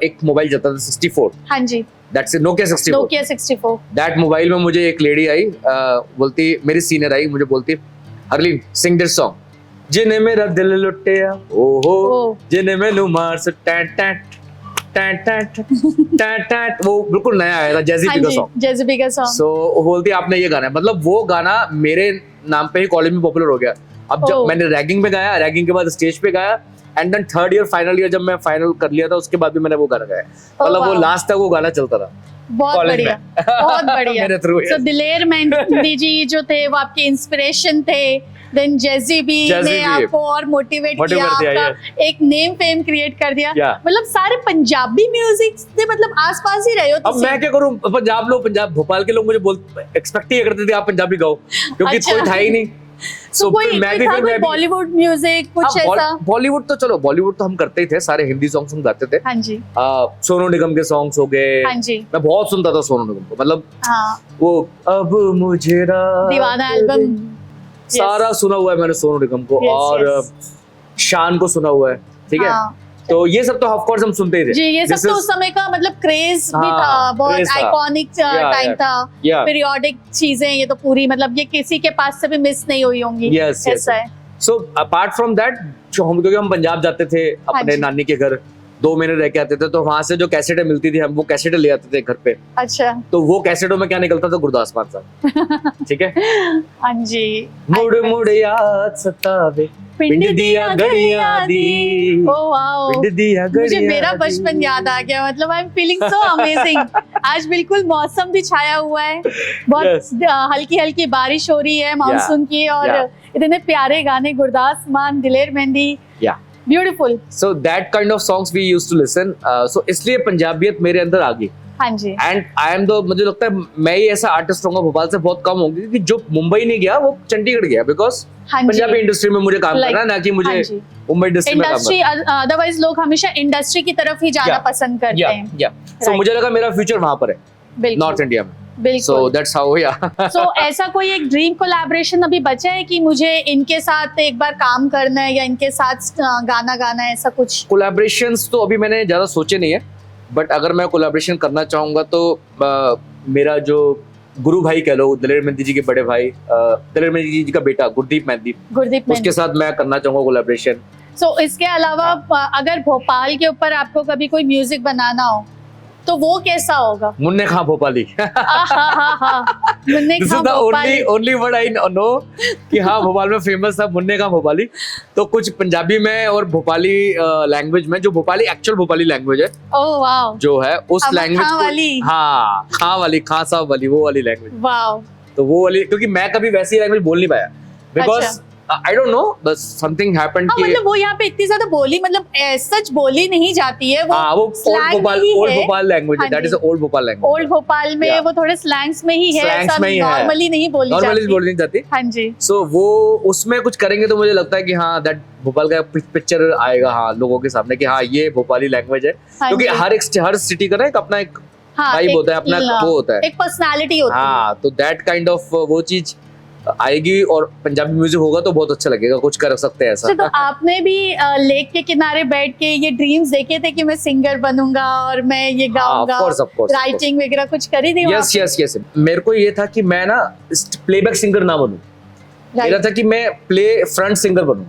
एक मोबाइल चलता था, 64.
हाँ जी.
That's it, Nokia 64.
Nokia 64.
That mobile में मुझे एक लेडी आई, बोलती, मेरी सीनियर आई, मुझे बोलती हरलीन सिंग दिस सॉन्ग. जिन्हें मेरा दिल लुटिया ओहो
ओ।
जिन्हें मैनू मार से टैट टैट टैट टैट टैट टैट, वो बिल्कुल नया आया था जैज़ी
हाँ
पी का
जी,
सॉन्ग।
जैज़बी का सॉन्ग।
सो वो बोलती है आपने ये गाना है, मतलब वो गाना मेरे नाम पे ही कॉलेज में पॉपुलर हो गया। अब जब
ओह।
मैंने रैगिंग में गाया, रैगिंग के बाद स्टेज पे गाया, and then third year final year जब मैं फाइनल कर लिया था उसके बाद भी मैंने वो गाना गाया। मतलब वो
वाह।
लास्ट तक वो गाना चलता था
बहुत
कॉलेज
बढ़िया,
में।
बहुत बढ़िया।
मेरे थ्रू
सो दिलेर मेहंदी जी जो थे वो आपके इंस्पिरेशन थे, देन जैज़बी
जैज़ी
ने
भी।
आपको और मोटिवेट किया,
Motivate किया,
आपका एक नेम फेम क्रिएट कर दिया।
Yeah.
मतलब सारे पंजाबी म्यूजिक से मतलब आसपास ही रहे हो
अब मैं क्या करूं, पंजाब लोग, पंजाब भोपाल के लोग मुझे एक्सपेक्ट ही करते थे आप पंजाबी गाओ, क्योंकि
अच्छा।
कोई था ही नहीं।
तो कोई
फिर
कोई था कोई बॉलीवुड म्यूजिक कुछ ऐसा?
बॉलीवुड तो चलो, बॉलीवुड तो हम करते ही थे, सारे हिंदी सॉन्ग्स हम गाते थे।
हाँ जी,
सोनू निगम के सॉन्ग्स हो गए,
हाँ जी,
मैं बहुत सुनता था सोनू निगम को, मतलब
हाँ,
वो अब मुझे रात
दीवाना एल्बम
सारा सुना हुआ है मैंने सोनू निगम को,
Yes,
और
yes.
शान को सुना हुआ है, ठीक है।
हाँ।
तो ये सब तो ऑफ कोर्स हम सुनते ही थे।
जी, ये सब
This
तो
is-
उस समय का मतलब क्रेज भी
हाँ,
था, बहुत
craze था।
Iconic time
yeah.
था,
Yeah.
पीरियोडिक चीजें, ये तो पूरी मतलब ये किसी के पास से भी मिस नहीं हुई होंगी।
Yes, yes,
ऐसा है।
सो अपार्ट फ्रॉम दैट, जो हम, क्योंकि हम पंजाब जाते थे अपने
जी।
नानी के घर 2 महीने रह के आते थे, तो वहां से जो कैसेटें मिलती थी हम वो कैसेटें ले आते थे घर पे।
अच्छा,
तो वो कैसेटों में क्या निकलता था, गुरदास मान साहब, ठीक है।
हाँ जी।
मुड़ मुड़ याद सतावे पिंड दिया घड़ियां दी,
ओ वाओ,
पिंड दिया
मुझे
घड़ियां
मेरा
दी।
बचपन याद आ गया। मतलब I am feeling so amazing. आज बिल्कुल मौसम भी छाया हुआ है, बहुत
Yes.
हल्की हल्की बारिश हो रही है मानसून की, और
Yeah.
इतने प्यारे गाने, गुरदास मान, दिलेर mehndi,
Yeah.
Beautiful.
So that kind of songs we used to listen. So इसलिए पंजाबियत मेरे अंदर आ गई।
हाँ जी,
एंड आई एम द, मुझे लगता है मैं ही ऐसा आर्टिस्ट होऊंगा भोपाल से बहुत कम होंगे कि जो मुंबई नहीं गया वो चंडीगढ़ गया, बिकॉज
हाँ जी।
पंजाबी इंडस्ट्री में मुझे काम
Like,
करना है, ना कि मुझे
हाँ जी।
मुंबई इंडस्ट्री में काम
इंडस्ट्री,
करना
अदरवाइज लोग हमेशा इंडस्ट्री की तरफ ही जाना
Yeah.
पसंद करते
या
हैं।
या सो
Right.
मुझे लगा मेरा फ्यूचर वहां पर है,
बिल्कुल,
नॉर्थ इंडिया में। सो
बिल्कुल।
दैट्स हाउ, या
सो ऐसा कोई एक ड्रीम कोलैबोरेशन अभी बचा है कि मुझे इनके साथ एक बार काम करना है या इनके साथ गाना गाना है, ऐसा कुछ?
कोलैबोरेशंस तो अभी मैंने ज्यादा सोचे नहीं है, बट अगर मैं कोलैबोरेशन करना चाहूंगा तो मेरा जो गुरु भाई कह लो, दिलेर मेहंदी जी के बड़े भाई, दिलेर मेहंदी जी का बेटा गुरदीप मेहंदी,
गुरदीप
उसके साथ मैं करना चाहूंगा कोलैबोरेशन।
सो इसके अलावा अगर भोपाल के ऊपर आपको कभी कोई म्यूजिक बनाना हो तो वो कैसा होगा?
मुन्ने खां भोपाली।
मुन्ने
this
Khan
is the
Bhopali.
Only word I know कि हाँ भोपाल में फेमस था मुन्ने खां भोपाली। तो कुछ पंजाबी में और भोपाली लैंग्वेज में, जो भोपाली एक्चुअल भोपाली लैंग्वेज है,
ओह वाओ,
जो है उस
अब
लैंग्वेज
खां वाली।
हाँ खां वाली, खां साहब वाली, वो वाली लैंग्वेज।
वाओ,
तो वो वाली, क्योंकि मैं कभी वैसी लैंग्वेज बोल नहीं पाया, बिकॉज
अच्छा।
आई डोंट नो, बस समथिंग हैपेंड
हाँ
कि
मतलब वो यहाँ पे इतनी ज्यादा बोली, मतलब सच बोली नहीं जाती है,
हाँ वो
slang में ही
ओल्ड
है।
भोपाल लैंग्वेज है,
हाँ
दैट
जी।
Is old Bhopal language.
Old Bhopal में
Yeah.
वो थोड़े स्लैंग्स में ही है,
Slangs
ऐसा
में ही है।
नॉर्मली नहीं बोली
नॉर्मली
जाती।
बोलनी जाती।
हाँ जी,
सो वो उसमें कुछ करेंगे तो मुझे लगता है कि हाँ दैट भोपाल का पिक्चर आएगा, हाँ लोगों के सामने कि हाँ ये भोपाली लैंग्वेज है,
हाँ
क्योंकि
जी।
हर सिटी का ना एक अपना एक
हाँ,
वाइब
एक-
होता है, अपना वो होता है,
एक पर्सनालिटी होती है।
हाँ। तो दैट काइंड ऑफ वो चीज आएगी, और पंजाबी म्यूजिक होगा तो बहुत अच्छा लगेगा, कुछ कर सकते हैं ऐसा।
अच्छा, तो आपने भी लेक के किनारे बैठ के ये ड्रीम्स देखे थे कि मैं सिंगर बनूंगा और मैं ये गाऊंगा,
of course.
राइटिंग वगैरह कुछ करी थी वहाँ
यस यस यस, मेरे को ये था कि मैं ना प्लेबैक सिंगर ना बनूं,
पे?
मेरा था कि मैं फ्रंट सिंगर बनूं,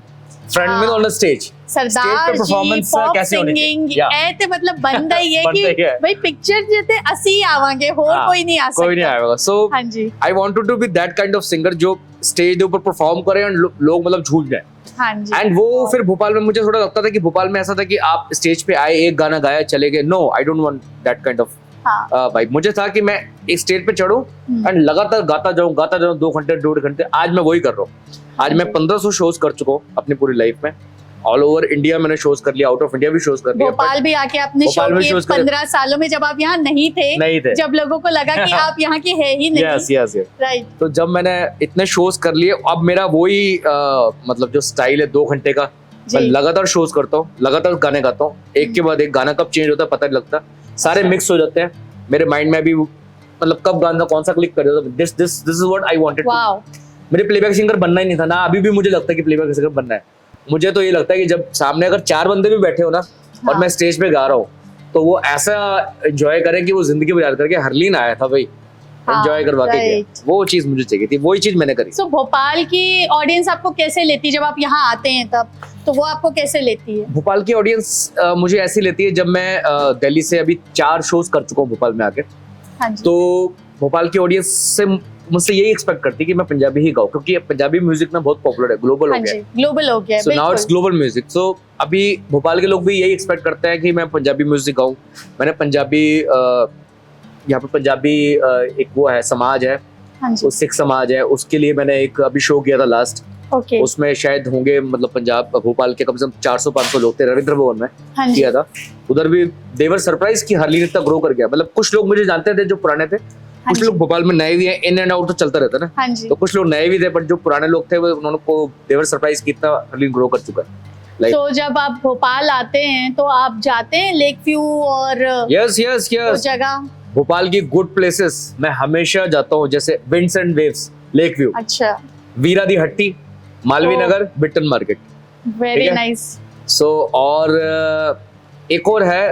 फ्रंट में ऑन द स्टेज।
सरदार जी
performance
पॉप
कैसे होनी चाहिए?
Singing
Yeah.
ऐ ते मतलब बनदा ही है
बनदा ही
कि
है।
भाई पिक्चर जेते असी आवांगे, और
हाँ,
कोई नहीं आ सकता।
कोई नहीं आएगा। सो
हाँ जी,
I wanted to be that kind of singer जो स्टेज के ऊपर परफॉर्म करे और लोग मतलब झूम जाए।
हाँ जी।
एंड वो फिर भोपाल में मुझे थोड़ा लगता था कि भोपाल में ऐसा था कि आप स्टेज पे आए, एक गाना गाया, चले गए। No, I don't want that kind of
हाँ,
भाई। मुझे था कि मैं एक स्टेज पे चढ़ूं एंड लगातार गाता जाऊं 2 घंटे 1.5 घंटे। आज मैं वही कर रहा हूँ। आज मैं 1500 शोज कर चुका हूँ अपनी पूरी लाइफ में। ऑल ओवर इंडिया मैंने शोज कर लिया, आउट ऑफ इंडिया भी शोज कर लिया।
भोपाल भी आके आपने शो
भोपाल में
किए
shows करे।
15 सालों में, जब आप यहाँ नहीं थे, जब लोगों को लगा कि आप यहाँ के है ही नहीं।
Yes yes yes.
राइट,
तो जब मैंने इतने शोज कर लिए, अब मेरा वही मतलब जो स्टाइल है 2 घंटे का, मैं
जी।
लगातार शोज करता हूँ, लगातार गाने गाता हूँ, एक के बाद एक गाना कब चेंज होता है पता नहीं लगता, सारे मिक्स हो जाते हैं मेरे माइंड में। अभी मतलब कब गाना कौन सा क्लिक कर जाता, this is what I wanted.
Wow,
मेरे प्लेबैक सिंगर बनना ही नहीं था ना, अभी भी मुझे लगता है कि प्लेबैक सिंगर बनना है। मुझे तो ये लगता है कि जब सामने अगर 4 बंदे भी बैठे हो ना, और
हाँ।
मैं स्टेज पे गा रहा हूँ, तो वो ऐसा एंजॉय करें कि वो जिंदगी गुजार करके। हरलीन आया था भाई,
हाँ,
एंजॉय करवा के गया।
right.
वो चीज मुझे चाहिए थी, वही चीज मैंने करी।
सो भोपाल की ऑडियंस आपको कैसे लेती है जब आप यहाँ आते हैं तब, तो वो आपको कैसे लेती है?
भोपाल की ऑडियंस मुझे ऐसी लेती है, जब मैं दिल्ली से अभी 4 शोज कर चुका हूँ भोपाल में आके,
हाँ जी।
तो भोपाल की ऑडियंस से मुझसे यही एक्सपेक्ट करती है कि मैं पंजाबी ही गाऊं, क्योंकि पंजाबी म्यूजिक में बहुत पॉपुलर है, ग्लोबल हो
हाँ
गया
जी,
है।
ग्लोबल हो गया है,
सो नाउ इट्स
बिल्कुल।
Global music. सो अभी भोपाल के लोग भी यही एक्सपेक्ट करते हैं कि मैं पंजाबी म्यूजिक गाऊं। मैंने पंजाबी यहाँ पे पंजाबी एक वो है समाज है,
हाँ जी,
वो सिख समाज है, उसके लिए मैंने एक अभी शो किया था लास्ट।
ओके,
उसमें शायद होंगे मतलब पंजाब भोपाल के कम से कम 400-500 लोग थे, रविंद्र भवन में
हाँ जी,
किया था। उधर भी देवर सरप्राइज की हरलीन इतना ग्रो कर गया। मतलब कुछ लोग मुझे जानते थे जो पुराने थे,
हाँ
कुछ
जी,
लोग भोपाल में नए भी हैं, इन एंड आउट तो चलता रहता है ना।
हाँ जी।
तो कुछ लोग नए भी थे, बट जो पुराने लोग थे वो उन्होंने को देवर सरप्राइज की इतना हरलीन ग्रो कर चुका है। लाइक
तो जब आप भोपाल आते हैं तो आप जाते हैं लेक व्यू और
यस यस
वो
यस,
जगह?
भोपाल की गुड प्लेसेस मैं हमेशा जाता हूँ, जैसे winds and waves, lake view,
अच्छा,
वीरा दी हट्टी, मालवीय
ओ।
नगर, बिट्टन मार्केट।
वेरी
ठीक है?
नाइस।
सो और एक और है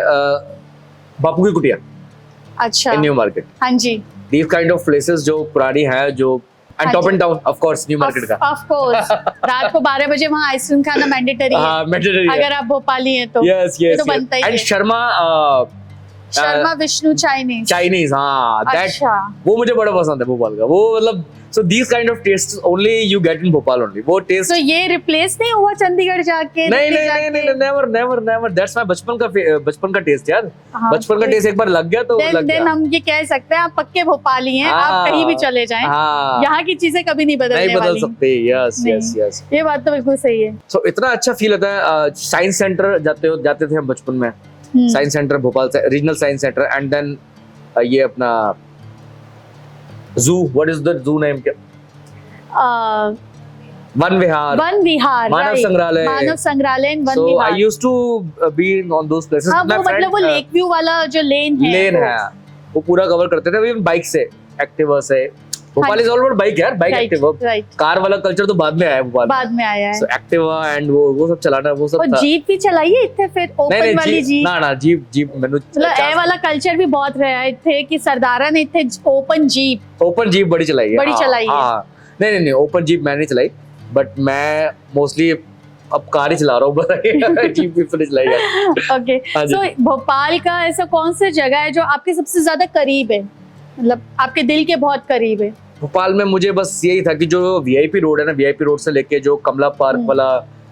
बापू की कुटिया
अच्छा,
इन न्यू मार्केट।
हाँ जी,
दीज काइंड ऑफ प्लेसेस जो पुरानी है, जो एंड
हाँ
टॉप
जी।
And down of course New Market का।
ऑफ कोर्स रात को 12 बजे वहाँ आइसक्रीम खाना मैंडेटरी है,
हाँ मैंडेटरी है।
अगर आप भोपाली हैं तो।
यस
ये
यस
तो बनता ही
एंड
है। शर्मा विष्णु चाइनीज।
चाइनीज, हाँ दैट,
अच्छा,
वो मुझे बड़ा पसंद है भोपाल का। वो मतलब so these kind of taste only you get in Bhopal only. वो टेस्ट
तो ये रिप्लेस नहीं हुआ चंडीगढ़ जाके?
नहीं
दिल्ली
नहीं
जाके?
नहीं नहीं, never never never, that's my बचपन का टेस्ट यार।
हाँ,
बचपन का टेस्ट एक बार लग गया तो लग
देन
गया।
हम ये कह सकते हैं आप पक्के भोपाली हैं, आप
हाँ,
कहीं भी चले जाएं,
हाँ,
यहाँ की चीजें कभी नहीं बदलने
नहीं बदल
वाली।
सकते। यस
नहीं।
Yes yes.
ये बात तो बिल्कुल सही है।
सो इतना अच्छा फील होता है। साइंस सेंटर जाते थे हम बचपन में, साइंस सेंटर भोपाल से, regional science centre, and then ये अपना zoo, what is the zoo name, क्या, Van Vihar,
Van Vihar,
Manav
right.
Sangrahalaya.
Manav Sangrahalaya and Van
so
Vihar.
I used to be on those places.
हाँ, वो मतलब वो लेक व्यू वाला जो लेन है,
लेन
वो।
है, वो पूरा कवर करते थे इवन बाइक से, एक्टिवा से। Bhopal is all about bike यार, बाइक एक्टिवा।
राइट,
कार वाला कल्चर तो बाद में आया है भोपाल।
बाद में आया है।
सो एक्टिवा एंड वो सब चलाना, वो सब
और
था।
जीप भी चलाई है इतने, फिर ओपन वाली जीप?
ना जीप मैंने
मतलब ए वाला कल्चर भी बहुत रहा है थे कि सरदारा ने थे ओपन जीप
बड़ी चलाई है।
बड़ी
हाँ,
चलाई है।
हाँ, नहीं ओपन जीप मैंने नहीं चलाई, बट मैं मोस्टली अब कार ही चला रहा हूँ बस। जीप भी नहीं चलाई है।
ओके।
हाँ जी।
सो भोपाल का ऐसा कौन सी जगह है जो आपके सबसे ज्यादा करीब है, मतलब आपके दिल के बहुत करीब है?
भोपाल में मुझे बस यही था कि जो वीआईपी रोड है ना, वीआईपी रोड से लेके जो कमला पार्क वाला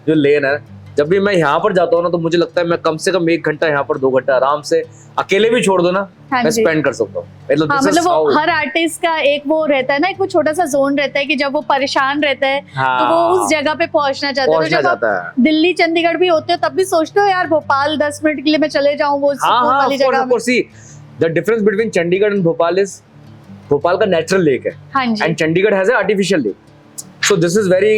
जो लेन है, जब भी मैं यहाँ पर जाता हूँ ना, तो मुझे लगता है मैं कम से कम 1 घंटा यहाँ पर 2 घंटा आराम से अकेले भी छोड़ दो ना,
हाँ
मैं
जी।
स्पेंड कर सकता हूँ। मतलब
हाँ,
this is
मतलब वो
how-
हर आर्टिस्ट का एक वो रहता है ना, एक वो छोटा सा जोन रहता है कि जब वो परेशान रहता है
हाँ,
तो वो उस जगह पे पहुंचना चाहता है। तो
पहुंचना
जब आप
चाहता है।
दिल्ली चंडीगढ़ भी होते हो तब भी सोचते हो यार भोपाल 10 मिनट के लिए मैं चले जाऊं वो
हाँ
सुकून
हाँ,
वाली
of course,
जगह
of
में।
course, see, the difference between Chandigarh and Bhopal is, Bhopal का नेचुरल लेक है
हाँ जी,
and Chandigarh has artificial lake. So this is very,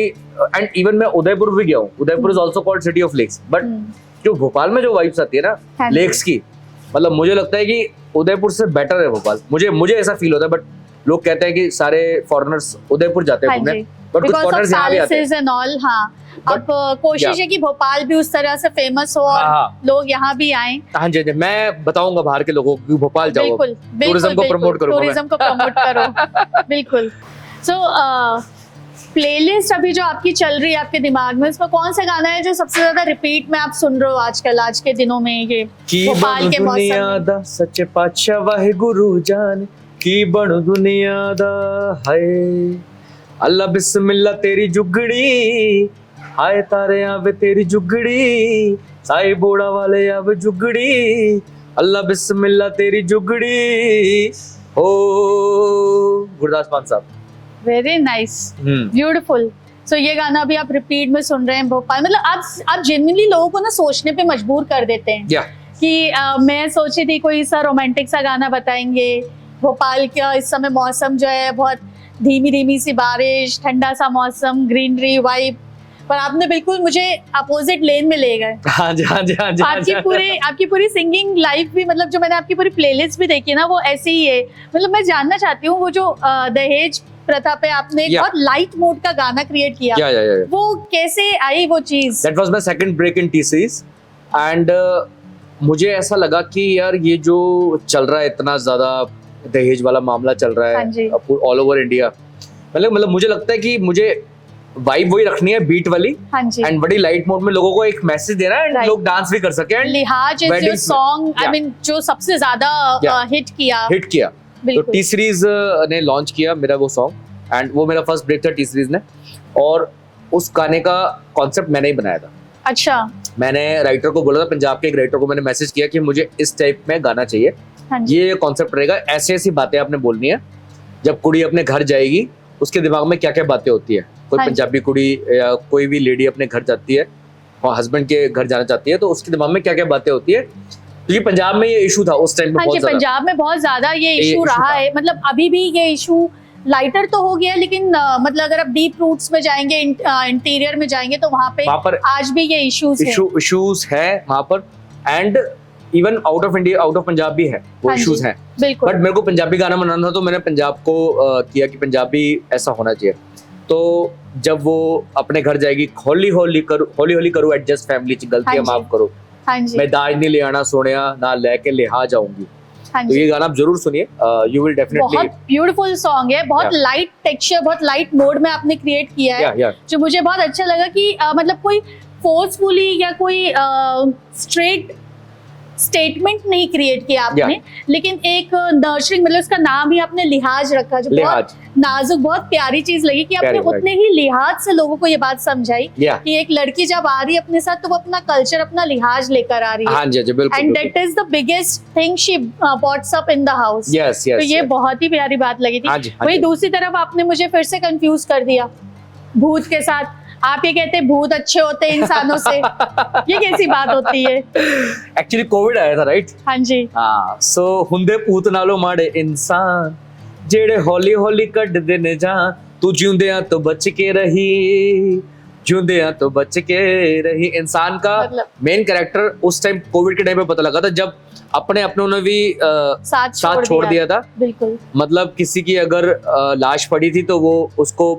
and even मैं उदयपुर भी गया हूँ। Udaipur is also called city of lakes, but जो भोपाल में जो वाइब्स आती है
हाँ
ना
जी।
लेक्स की, मतलब मुझे लगता है कि उदयपुर से बेटर है भोपाल। मुझे ऐसा फील होता है, बट लोग कहते हैं कि सारे फॉरेनर्स उदयपुर जाते हैं
हाँ
घूमने,
जी,
बट कुछ
बिकॉज ऑफ
फॉरेनर्स यहाँ भी आते हैं।
Palaces and all. हाँ, अब कोशिश
yeah.
है कि भोपाल भी उस तरह से फेमस हो और
हाँ।
लोग यहाँ भी आएं।
हाँ जी, मैं बताऊंगा बाहर के लोगों को कि भोपाल जाओ,
बिल्कुल
टूरिज्म को प्रमोट करूंगा मैं।
टूरिज्म को प्रमोट करो। बिल्कुल। सो प्लेलिस्ट अभी जो आपकी चल रही है आपके दिमाग में, उसमें कौन सा गाना है जो सबसे ज्यादा रिपीट में आप सुन रहे हो आजकल, आज के दिनों में, ये
की
भोपाल के
बणु
मौसम
दुनिया
में?
दा सच्चे पातशाह वाहिगुरु जान, की बणु दुनिया दा हाय, अल्लाह बिस्मिल्लाह तेरी जुगड़ी, हाय तारे आवे तेरी जुगड़ी, साई बोड़ा वाले आवे जुगड़ी, अल्लाह बिस्मिल्लाह तेरी जुगड़ी। ओ गुरदास मान साहब।
Very nice, beautiful. सो ये गाना अभी आप रिपीट में सुन रहे हैं भोपाल, मतलब आप जेन्युइनली लोगों को ना सोचने पे मजबूर कर देते हैं
या
कि मैं सोची थी कोई सा रोमांटिक सा गाना बताएंगे। भोपाल का इस समय मौसम जो है बहुत धीमी धीमी सी बारिश, ठंडा सा मौसम, ग्रीनरी वाइब, पर आपने बिल्कुल मुझे अपोजिट लेन में ले गए।
हाँ जी हाँ जी हाँ जी हाँ जी।
आपकी पूरी सिंगिंग लाइफ भी, मतलब जो मैंने आपकी पूरी प्लेलिस्ट भी देखी है ना, वो ऐसे ही है। मतलब मैं जानना चाहती हूँ वो जो दहेज प्रथा पे आपने एक
Yeah.
बहुत लाइट मोड का गाना क्रिएट किया,
या
वो कैसे आई वो चीज?
That was my second break in T Series, एंड मुझे ऐसा लगा कि यार ये जो चल रहा है इतना ज्यादा दहेज वाला मामला चल रहा
हाँ जी।
है ऑल ओवर इंडिया। मतलब मुझे लगता है कि मुझे वाइब वही रखनी है, बीट वाली,
हाँ जी।
एंड बड़ी लाइट मोड में लोगों को एक मैसेज देना है, एंड
Right.
लोग डांस भी कर सके। एंड
लिहाज इज योर
weddings में,
सॉन्ग, आई
yeah.
मीन जो सबसे ज्यादा
Yeah.
हिट किया।
हिट किया। तो
बिल्कुल।
टी सीरीज ने लॉन्च किया मेरा वो सॉन्ग, एंड वो मेरा फर्स्ट ब्रेक था टी सीरीज ने, और उस गाने का कॉन्सेप्ट मैंने ही बनाया था।
अच्छा।
मैंने राइटर को बोला था, पंजाब के एक राइटर को मैंने मैसेज किया कि मुझे इस टाइप में गाना चाहिए,
हाँ जी।
ये कॉन्सेप्ट रहेगा, ऐसी ऐसी बातें आपने बोलनी है, जब कुड़ी अपने घर जाएगी उसके दिमाग में क्या क्या बातें होती है। कोई
हाँ जी।
पंजाबी कुड़ी या कोई भी लेडी अपने घर जाती है और हस्बैंड के घर जाना चाहती है, तो उसके दिमाग में क्या क्या बातें होती है, क्योंकि पंजाब में ये इशू था उस टाइम पे
हाँ
बहुत
जी,
ज्यादा।
पंजाब में बहुत ज्यादा ये इशू
issue
रहा
था।
है, मतलब अभी भी ये इशू लाइटर तो हो गया है, लेकिन मतलब अगर आप डीप रूट्स में जाएंगे, इंटीरियर में जाएंगे, तो वहाँ पे
वहाँ पर
आज भी ये इश्यूज हैं।
इश्यूज है वहाँ पर, and even out of India, out of Punjab भी है वो
हाँ जी,
इश्यूज हैं।
बिल्कुल।
बट मेरे को पंजाबी गाना बनाना था, तो मैंने पंजाब को किया कि पंजाबी ऐसा होना चाहिए। तो जब वो अपने घर जाएगी, हौली हौली करो एडजस्ट फैमिली च गलतियां
हाँ जी।
माफ करो,
हाँ जी,
मैं दाज नहीं ले आना सोनिया ना लेके लिहा जाऊंगी।
हाँ
तो
जी।
ये गाना आप जरूर सुनिए, यू विल डेफिनेटली।
बहुत ब्यूटीफुल सॉन्ग है, बहुत
Yeah.
लाइट टेक्सचर, बहुत लाइट मोड में आपने क्रिएट किया है,
या
जो मुझे बहुत अच्छा लगा कि मतलब कोई फोर्सफुली या कोई स्ट्रेट स्टेटमेंट नहीं क्रिएट किया आपने, लेकिन एक नर्चरिंग, मतलब उसका नाम ही आपने लिहाज रखा, जो
लिहाज।
बहुत नाजुक, बहुत प्यारी चीज लगी कि आपने
प्यारी,
उतने ही लिहाज से लोगों को ये बात समझाई
या
कि एक लड़की जब आ रही है अपने साथ, तो वो अपना कल्चर, अपना लिहाज लेकर आ रही है,
हाँ जी, हाँ जी, बिल्कुल
and that is the biggest thing she bots up in the house.
Yes
तो
यस।
ये बहुत ही प्यारी बात लगी थी।
हाँ जी, हाँ
वही
जी।
दूसरी तरफ आपने मुझे फिर से कंफ्यूज कर दिया भूत के साथ। आप ये कहते हैं भूत अच्छे होते हैं इंसानों से, ये कैसी बात होती है?
एक्चुअली कोविड आया था, राइट?
हाँ जी,
हाँ, सो हुंदे पूत नालों माड़े इंसान जेड़े हौली हौली कड्डदे ने जान, तू जिउंदियां तो बच के रही, जिउंदियां तो बच के रही। इंसान का
मतलब
मेन कैरेक्टर उस टाइम कोविड के टाइम पे पता लगा था, जब अपनों ने भी साथ छोड़ दिया था।
बिल्कुल।
मतलब किसी की अगर लाश पड़ी थी तो वो उसको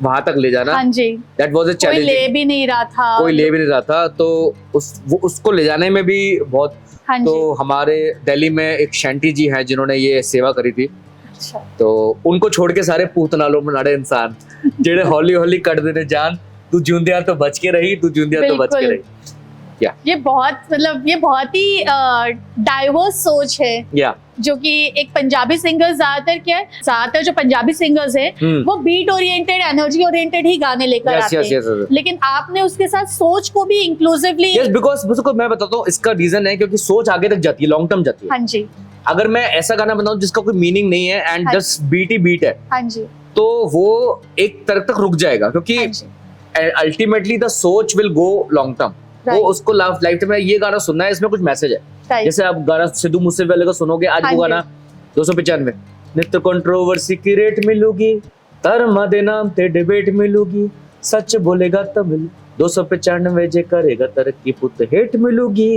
वहां तक ले जाना,
हाँ जी,
दैट वाज अ
कोई
चैलेंज।
ले भी नहीं रहा था,
कोई ले भी नहीं रहा था, तो उसको ले जाने में भी बहुत।
हाँ
तो
जी।
हमारे दिल्ली में एक शैंटी जी हैं जिन्होंने ये सेवा करी थी,
अच्छा,
तो उनको छोड़ के सारे पूत नालों में नाड़े इंसान जेड़े हौली हौली कट देने जान, तू जिउंदियां तो बच के रही, तू जिउंदियां तो बच के
बिल्कुल।
रही। या
ये बहुत, मतलब ये बहुत ही डाइवर्स सोच है,
या
जो कि एक पंजाबी सिंगर्स ज्यादातर क्या है, ज्यादातर जो पंजाबी सिंगर्स हैं वो बीट ओरिएंटेड, एनर्जी ओरिएंटेड ही गाने लेकर
यस
आते
यस
हैं,
यस
लेकिन आपने उसके साथ सोच को भी इंक्लूसिवली।
यस, बिकॉज मुझको मैं बताता हूँ इसका रीजन है, क्योंकि सोच आगे तक जाती है, लॉन्ग टर्म जाती है।
हाँ जी,
अगर मैं ऐसा गाना बनाऊं जिसका कोई मीनिंग नहीं है एंड
हाँ
जस्ट बीट ही बीट है,
हाँ जी,
तो वो एक तरह तक रुक जाएगा, क्योंकि
हाँ जी,
अल्टीमेटली द सोच विल गो लॉन्ग टर्म। वो
Right.
उसको लाइफ में ये गाना सुनना है, इसमें कुछ मैसेज है।
right.
जैसे आप गाना सिद्धू मूसेवाले का सुनोगे आज,
हाँ
वो
जी।
गाना 295 नित्य कंट्रोवर्सी की रेट मिलूगी, धर्म दे नाम ते डिबेट मिलूगी, सच बोलेगा तब 295 जे करेगा तरक्की पुत हेट मिलूगी।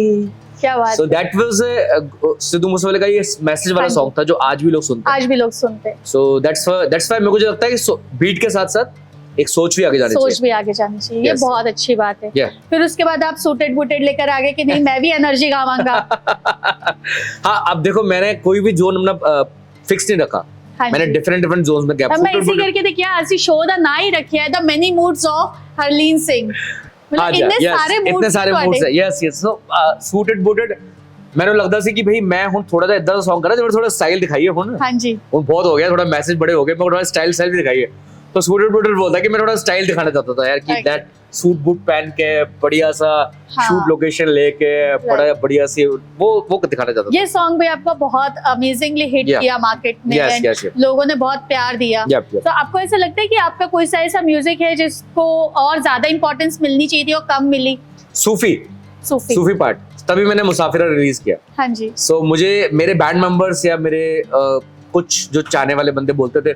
क्या बात
सो
है।
दैट वाज सिद्धू मूसेवाले का ये मैसेज वाला
हाँ जी।
सॉन्ग था, जो आज भी लोग सुनते हैं।
आज भी लोग सुनते हैं,
सो दैट्स व्हाई मेरे को जो लगता है कि बीट के साथ साथ एक सोच भी आगे जानी
सोच
चाहिए।
भी आगे जानी चाहिए, ये
Yes.
बहुत अच्छी बात है।
Yeah.
फिर उसके बाद आप सूटेड बूटेड लेकर आ गए कि नहीं मैं भी एनर्जी गावांगा।
हाँ, अब देखो मैंने कोई भी जोन अपना फिक्स नहीं रखा,
हाँ
मैंने
जी।
डिफरेंट जोन्स में गैप।
अब मैं इसी करके देखिए ऐसी शो दा ना ही रखिया है, the many moods of Harleen Singh, मतलब इतने सारे
इतने
मूड्स
सारे मूड्स है। यस यस, सो सूटेड बूटेड मैंने लगता सी कि भाई मैं हुन थोड़ा सा इधर सॉन्ग करा, जो थोड़ा स्टाइल दिखाइए हुन
हाँ जी,
वो बहुत हो गया, थोड़ा मैसेज बड़े हो गए, मैं थोड़ा स्टाइल भी दिखाइए। तो सूटेड बूटेड बोलता है कि मैं थोड़ा स्टाइल दिखाना चाहता था यार, कि
Right.
दैट सूट बूट पहन के बढ़िया सा
हाँ।
शूट लोकेशन लेके बड़ा बढ़िया सी वो दिखाना चाहता था।
ये सॉन्ग भी आपका बहुत अमेजिंगली हिट
Yeah.
किया मार्केट में,
Yes,
and
yes, yes.
लोगों ने बहुत प्यार दिया।
Yep, yep.
तो आपको ऐसा लगता है कि आपका कोई सा ऐसा म्यूजिक है जिसको और ज्यादा इंपॉर्टेंस मिलनी चाहिए थी और कम मिली? सूफी
सूफी पार्ट, तभी मैंने मुसाफिरा रिलीज किया।
हाँ जी,
सो मुझे मेरे बैंड मेंबर्स या मेरे कुछ जो चाहने वाले बंदे बोलते थे,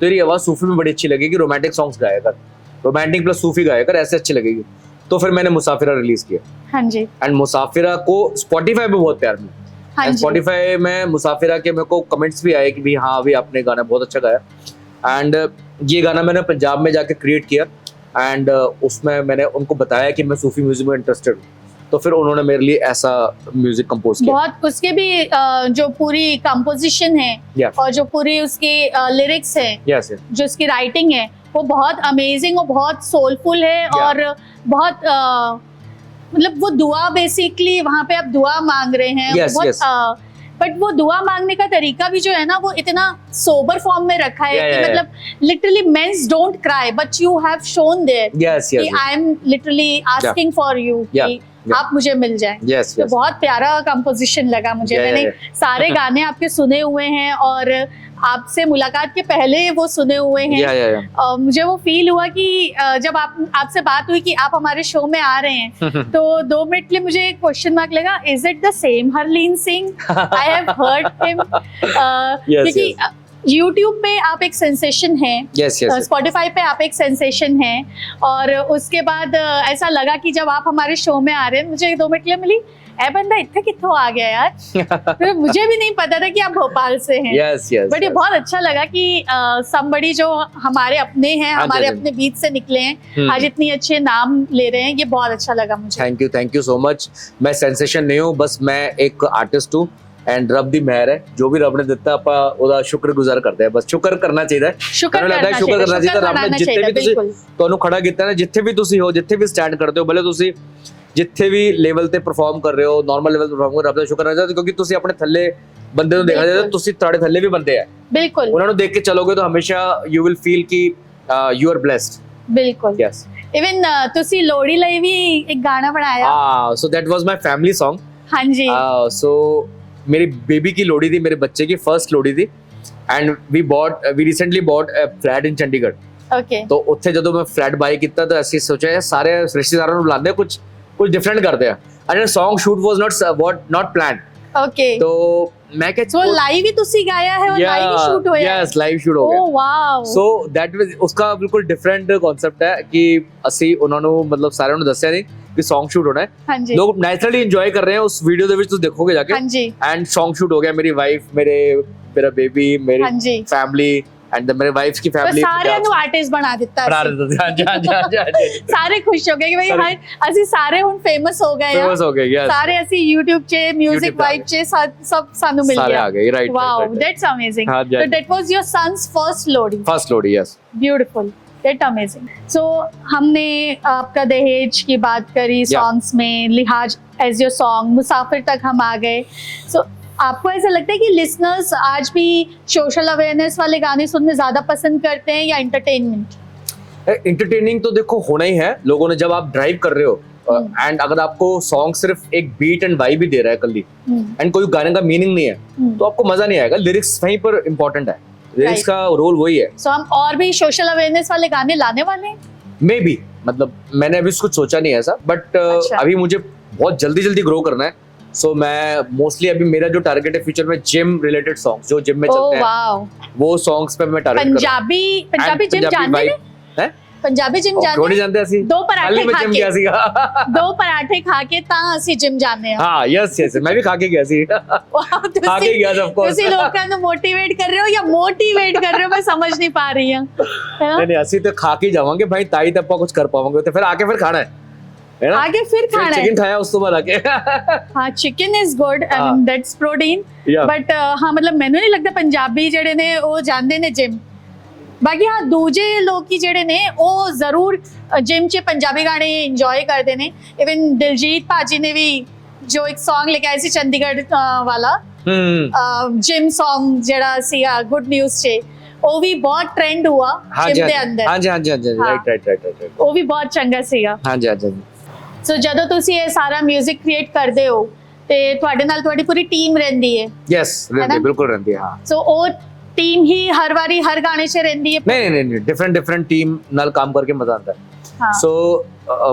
तेरी आवाज सूफी में बड़ी अच्छी लगेगी, रोमांटिक सॉन्ग्स गाया कर, रोमांटिक प्लस सूफी गाया कर, ऐसे अच्छी लगेगी। तो फिर मैंने मुसाफिरा रिलीज किया,
हाँ जी,
एंड मुसाफिरा को स्पॉटिफाई पे बहुत प्यार मिला।
हाँ
एंड
जी,
स्पॉटिफाई में मुसाफिरा के मेरे को कमेंट्स भी आए कि भाई हाँ, अभी आपने गाना बहुत अच्छा गाया। एंड ये गाना मैंने पंजाब में जाके क्रिएट किया, एंड उसमें मैंने उनको बताया कि मैं सूफी म्यूजिक में इंटरेस्टेड हूँ। तो फिर उन्होंने मेरे लिए ऐसा म्यूजिक कंपोज किया।
बहुत उसके भी जो पूरी कंपोजिशन है
Yeah.
और जो पूरी उसकी लिरिक्स है,
यस यस
जो उसकी राइटिंग है, वो बहुत अमेजिंग और बहुत सोलफुल है। और बहुत मतलब वो दुआ, बेसिकली वहाँ पे आप दुआ मांग रहे हैं।
Yes,
बहुत
yes.
बट वो दुआ मांगने का तरीका भी जो है ना, वो इतना सोबर फॉर्म में रखा है
Yeah,
कि
yeah,
मतलब literally men's don't cry but you have shown there
yes
कि
yes
I am literally asking for you
Yeah,
कि
yeah.
आप मुझे मिल जाएं।
यस
तो
यस
बहुत प्यारा कंपोजिशन लगा मुझे।
Yeah,
मैंने
yeah,
सारे गाने आपके सुने हुए हैं और आपसे मुलाकात के पहले वो सुने हुए हैं।
या
मुझे वो फील हुआ कि जब आपसे बात हुई कि आप हमारे शो में आ रहे हैं तो 2 मिनट के लिए मुझे एक क्वेश्चन मार्क लगा, is it the same Harleen Singh? I have heard him. क्योंकि YouTube पे आप एक सेंसेशन हैं,
यस यस
Spotify पे आप एक सेंसेशन हैं, और उसके बाद ऐसा लगा कि जब आप हमारे शो में आ रहे हैं, मुझे 2 मिनट के लिए मिली ए बंदा इतना कित्थों आ गया यार। फिर मुझे भी नहीं पता था कि आप भोपाल से हैं।
यस यस
बट ये बहुत अच्छा लगा कि somebody जो हमारे अपने हैं,
हाँ जी,
हमारे
हाँ जी।
अपने बीच से निकले हैं, आज इतनी अच्छे नाम ले रहे हैं, ये बहुत अच्छा लगा मुझे।
Thank you so much. मैं सेंसेशन नहीं हूँ, बस मैं एक आर्टिस्ट हूँ ਐਂਡ ਰੱਬ ਦੀ ਮਿਹਰ ਹੈ, ਜੋ ਵੀ ਰੱਬ ਨੇ ਦਿੱਤਾ ਆਪਾਂ ਉਹਦਾ ਸ਼ੁਕਰਗੁਜ਼ਾਰ ਕਰਦੇ ਆ। ਬਸ ਸ਼ੁਕਰ ਕਰਨਾ ਚਾਹੀਦਾ ਹੈ,
शुक्र
ਮੈਨੂੰ ਲੱਗਦਾ ਹੈ
करना
ਸ਼ੁਕਰ ਕਰਨਾ
चाहिए,
ਚਾਹੀਦਾ। ਰੱਬ ਨੇ ਜਿੱਥੇ ਵੀ ਤੁਸੀਂ
बिल्कुल।
ਤੁਹਾਨੂੰ ਖੜਾ ਕੀਤਾ ਨਾ, ਜਿੱਥੇ ਵੀ ਤੁਸੀਂ ਹੋ, ਜਿੱਥੇ ਵੀ ਸਟੈਂਡ ਕਰਦੇ ਹੋ, ਭਲੇ ਤੁਸੀਂ ਜਿੱਥੇ ਵੀ ਲੈਵਲ ਤੇ ਪਰਫਾਰਮ ਕਰ ਰਹੇ ਹੋ, ਨਾਰਮਲ ਲੈਵਲ ਤੇ ਪਰਫਾਰਮ ਕਰ, ਰੱਬ ਦਾ ਸ਼ੁਕਰ ਕਰਨਾ ਚਾਹੀਦਾ, ਕਿਉਂਕਿ ਤੁਸੀਂ ਆਪਣੇ ਥੱਲੇ ਬੰਦੇ ਨੂੰ ਦੇਖਣਾ ਚਾਹੀਦਾ,
बिल्कुल।
ਤੁਸੀਂ ਤੁਹਾਡੇ ਥੱਲੇ ਵੀ ਬੰਦੇ ਆ,
बिल्कुल
ਉਹਨਾਂ ਨੂੰ ਦੇਖ ਕੇ ਚਲੋਗੇ ਤਾਂ ਹਮੇਸ਼ਾ ਯੂ ਵਿਲ ਫੀਲ ਕਿ ਯੂ ਆਰ ਬlesed।
बिल्कुल।
ਯੈਸ
ਇਵਨ ਤੁਸੀਂ ਲੋਹੜੀ ਲਈ ਵੀ ਇੱਕ ਗਾਣਾ ਬਣਾਇਆ।
So that was my family song.
हाँ जी।
सो मेरी बेबी की लोहड़ी थी, मेरे बच्चे की फर्स्ट लोहड़ी थी, and we recently bought a flat in Chandigarh.
Okay.
तो उत्थे ਜਦੋਂ ਮੈਂ ਫਲੈਟ ਬਾਈ ਕੀਤਾ ਤਾਂ ਅਸੀਂ ਸੋਚਿਆ ਸਾਰੇ ਰਿਸ਼ਤੇਦਾਰਾਂ ਨੂੰ ਬੁਲਾਉਂਦੇ, ਕੁਝ ਡਿਫਰੈਂਟ ਕਰਦੇ ਆ, and song shoot was not planned।
Okay.
तो मैं क्या
सो लाइव ही ਤੁਸੀਂ गाया है और लाइव ही शूट होया है?
यस लाइव शूट हो
ओह
गया।
वाओ।
सो दैट वाज उसका बिल्कुल डिफरेंट कॉन्सेप्ट है कि ਅਸੀਂ ਉਹਨਾਂ ਨੂੰ ਮਤਲਬ ਸਾਰਿਆਂ ਨੂੰ ਦੱਸਿਆ ਨਹੀਂ ਕਿ ਸੌਂਗ ਸ਼ੂਟ ਹੋਣਾ ਹੈ।
हाँ जी।
ਲੋਕ ਨੈਚੁਰਲੀ ਇੰਜੋਏ ਕਰ ਰਹੇ हैं उस वीडियो ਦੇ ਵਿੱਚ, ਤੁਸੀਂ ਦੇਖੋਗੇ ਜਾ ਕੇ।
हाँ जी।
एंड सॉन्ग शूट हो गया, मेरी वाइफ, मेरा बेबी, मेरी
हाँ जी।
फैमिली एंड मेरे वाइफ की
तो
फैमिली
ਸਾਰਿਆਂ ਨੂੰ ਆਰਟਿਸਟ ਬਣਾ ਦਿੱਤਾ
बना
ਅਸੀਂ।
रहे थे। हाँ जी हाँ जी हाँ जी हाँ जी
ਸਾਰੇ ਖੁਸ਼ ਹੋ ਗਏ ਕਿ
ਸਾਰੇ-
ਭਾਈ ਅਸੀਂ ਸਾਰੇ ਹੁਣ ਫੇਮਸ ਹੋ ਗਏ ਆ।
फेमस हो गए, यस
ਸਾਰੇ ਅਸੀਂ YouTube 'ਚ ਮਿਊਜ਼ਿਕ
YouTube ਤੇ ਆ
ਵਾਈਬ 'ਚ ਸਭ ਸਾਨੂੰ ਮਿਲ
सारे
ਗਿਆ।
आ गए, राइट
वाओ दैट्स अमेजिंग।
हाँ जी, हाँ
So
जी।
that was your son's first Lohri.
First Lohri, yes
beautiful, that amazing. So हमने आपका दहेज की बात करी
Yeah.
सॉन्ग्स में, लिहाज एज योर सॉन्ग, मुसाफिर तक हम आ गए। सो आपको ऐसा लगता है कि लिसनर्स आज भी सोशल अवेयरनेस वाले गाने सुनने ज्यादा पसंद करते हैं या एंटरटेनमेंट?
एंटरटेनिंग तो देखो होना ही है लोगों ने, जब आप ड्राइव कर रहे हो एंड अगर आपको सॉन्ग सिर्फ एक बीट एंड वाइब ही दे रहा है कल्ली, एंड कोई गाने का मीनिंग नहीं है, तो आपको मजा नहीं आएगा। लिरिक्स वहीं पर इंपॉर्टेंट है, लिरिक्स
Right.
का रोल वही है।
सो हम और भी सोशल अवेयरनेस वाले गाने लाने वाले हैं?
मे बी, मतलब मैंने अभी कुछ सोचा नहीं है ऐसा, बट
अच्छा।
अभी मुझे बहुत जल्दी ग्रो करना है। सो मैं मोस्टली अभी मेरा जो टारगेट है फ्यूचर में जिम रिलेटेड सॉन्ग्स जो जिम में
ओह
चलते हैं,
वाओ।
वो सॉन्ग्स पे मैं टारगेट कर रहा हूं।
पंजाबी जिम जानते हैं?
हैं?
पंजाबी जिम
क्यों नहीं
जानते हैं?
जानते ਅਸੀਂ?
दो पराठे
मैं
खा
जिम
के
ਗਿਆ ਸੀਗਾ।
2 पराठे खा के ਤਾਂ ਅਸੀਂ ਜਿਮ ਜਾਂਦੇ ਹਾਂ।
हाँ यस यस, मैं भी खा के गया सी।
वाह,
खा के
ਤੁਸੀਂ
गया था, of course।
ਤੁਸੀਂ ਲੋਕਾਂ ਨੂੰ ਮੋਟੀਵੇਟ ਕਰ ਰਹੇ ਹੋ ਜਾਂ ਮੋਟੀਵੇਟ ਕਰ ਰਹੇ ਹੋ, ਮੈਂ ਸਮਝ ਨਹੀਂ ਪਾ ਰਹੀ ਹਾਂ। है ना?
नहीं नहीं, ਅਸੀਂ तो खा के जावांगे भाई, ताई तो ਆਪਾਂ कुछ कर पावांगे, तो फिर आके फिर खाना है ना?
आगे फिर खाना है।
चिकन खाया उस तो बाद आके।
हाँ चिकन इज गुड, आई
हाँ।
Mean that's protein,
Yeah.
But हाँ मतलब ਮੈਨੂੰ ਨਹੀਂ ਲੱਗਦਾ ਪੰਜਾਬੀ ਜਿਹੜੇ ਨੇ ਉਹ ਜਾਂਦੇ ਨੇ ਜਿਮ। ਬਾਕੀ ਹਾਂ ਦੂਜੇ ਲੋਕੀ ਜਿਹੜੇ ਨੇ ਉਹ ਜ਼ਰੂਰ ਜਿਮ 'ਚ ਪੰਜਾਬੀ ਗਾਣੇ ਇੰਜੋਏ ਕਰਦੇ ਨੇ। ਇਵਨ ਦਿਲਜੀਤ ਭਾਜੀ ਨੇ ਵੀ ਜੋ ਇੱਕ Song ਲੈ ਕੇ ਆਏ ਸੀ ਚੰਡੀਗੜ੍ਹ ਵਾਲਾ ਜਿਮ Song ਜਿਹੜਾ ਸੀਗਾ ਗੁੱਡ ਨਿਊਜ਼ 'ਚ, ਉਹ ਵੀ ਬਹੁਤ ਟ੍ਰੈਂਡ ਹੁਆ
हाँ जी
ਜਿਮ ਦੇ
हाँ
ਅੰਦਰ।
जी हाँ जी हाँ जी,
हाँ।
राइट
ਉਹ ਵੀ ਬਹੁਤ ਚੰਗਾ ਸੀਗਾ।
हाँ जी हाँ जी।
ਸੋ ਜਦੋਂ ਤੁਸੀਂ ਇਹ ਸਾਰਾ 뮤직 ਕ੍ਰੀਏਟ ਕਰਦੇ ਹੋ ਤੇ ਤੁਹਾਡੇ ਨਾਲ ਤੁਹਾਡੀ ਪੂਰੀ ਟੀਮ ਰਹਿੰਦੀ ਹੈ,
यस रहती
ना?
है, बिल्कुल रहती है। हाँ
ਸੋ ਉਹ ਟੀਮ ਹੀ ਹਰ ਵਾਰੀ ਹਰ ਗਾਣੇ 'ਚ ਰਹਿੰਦੀ ਹੈ?
नहीं डिफरेंट टीम नाल काम करके मजा आता है।
ਹਾਂ।
ਸੋ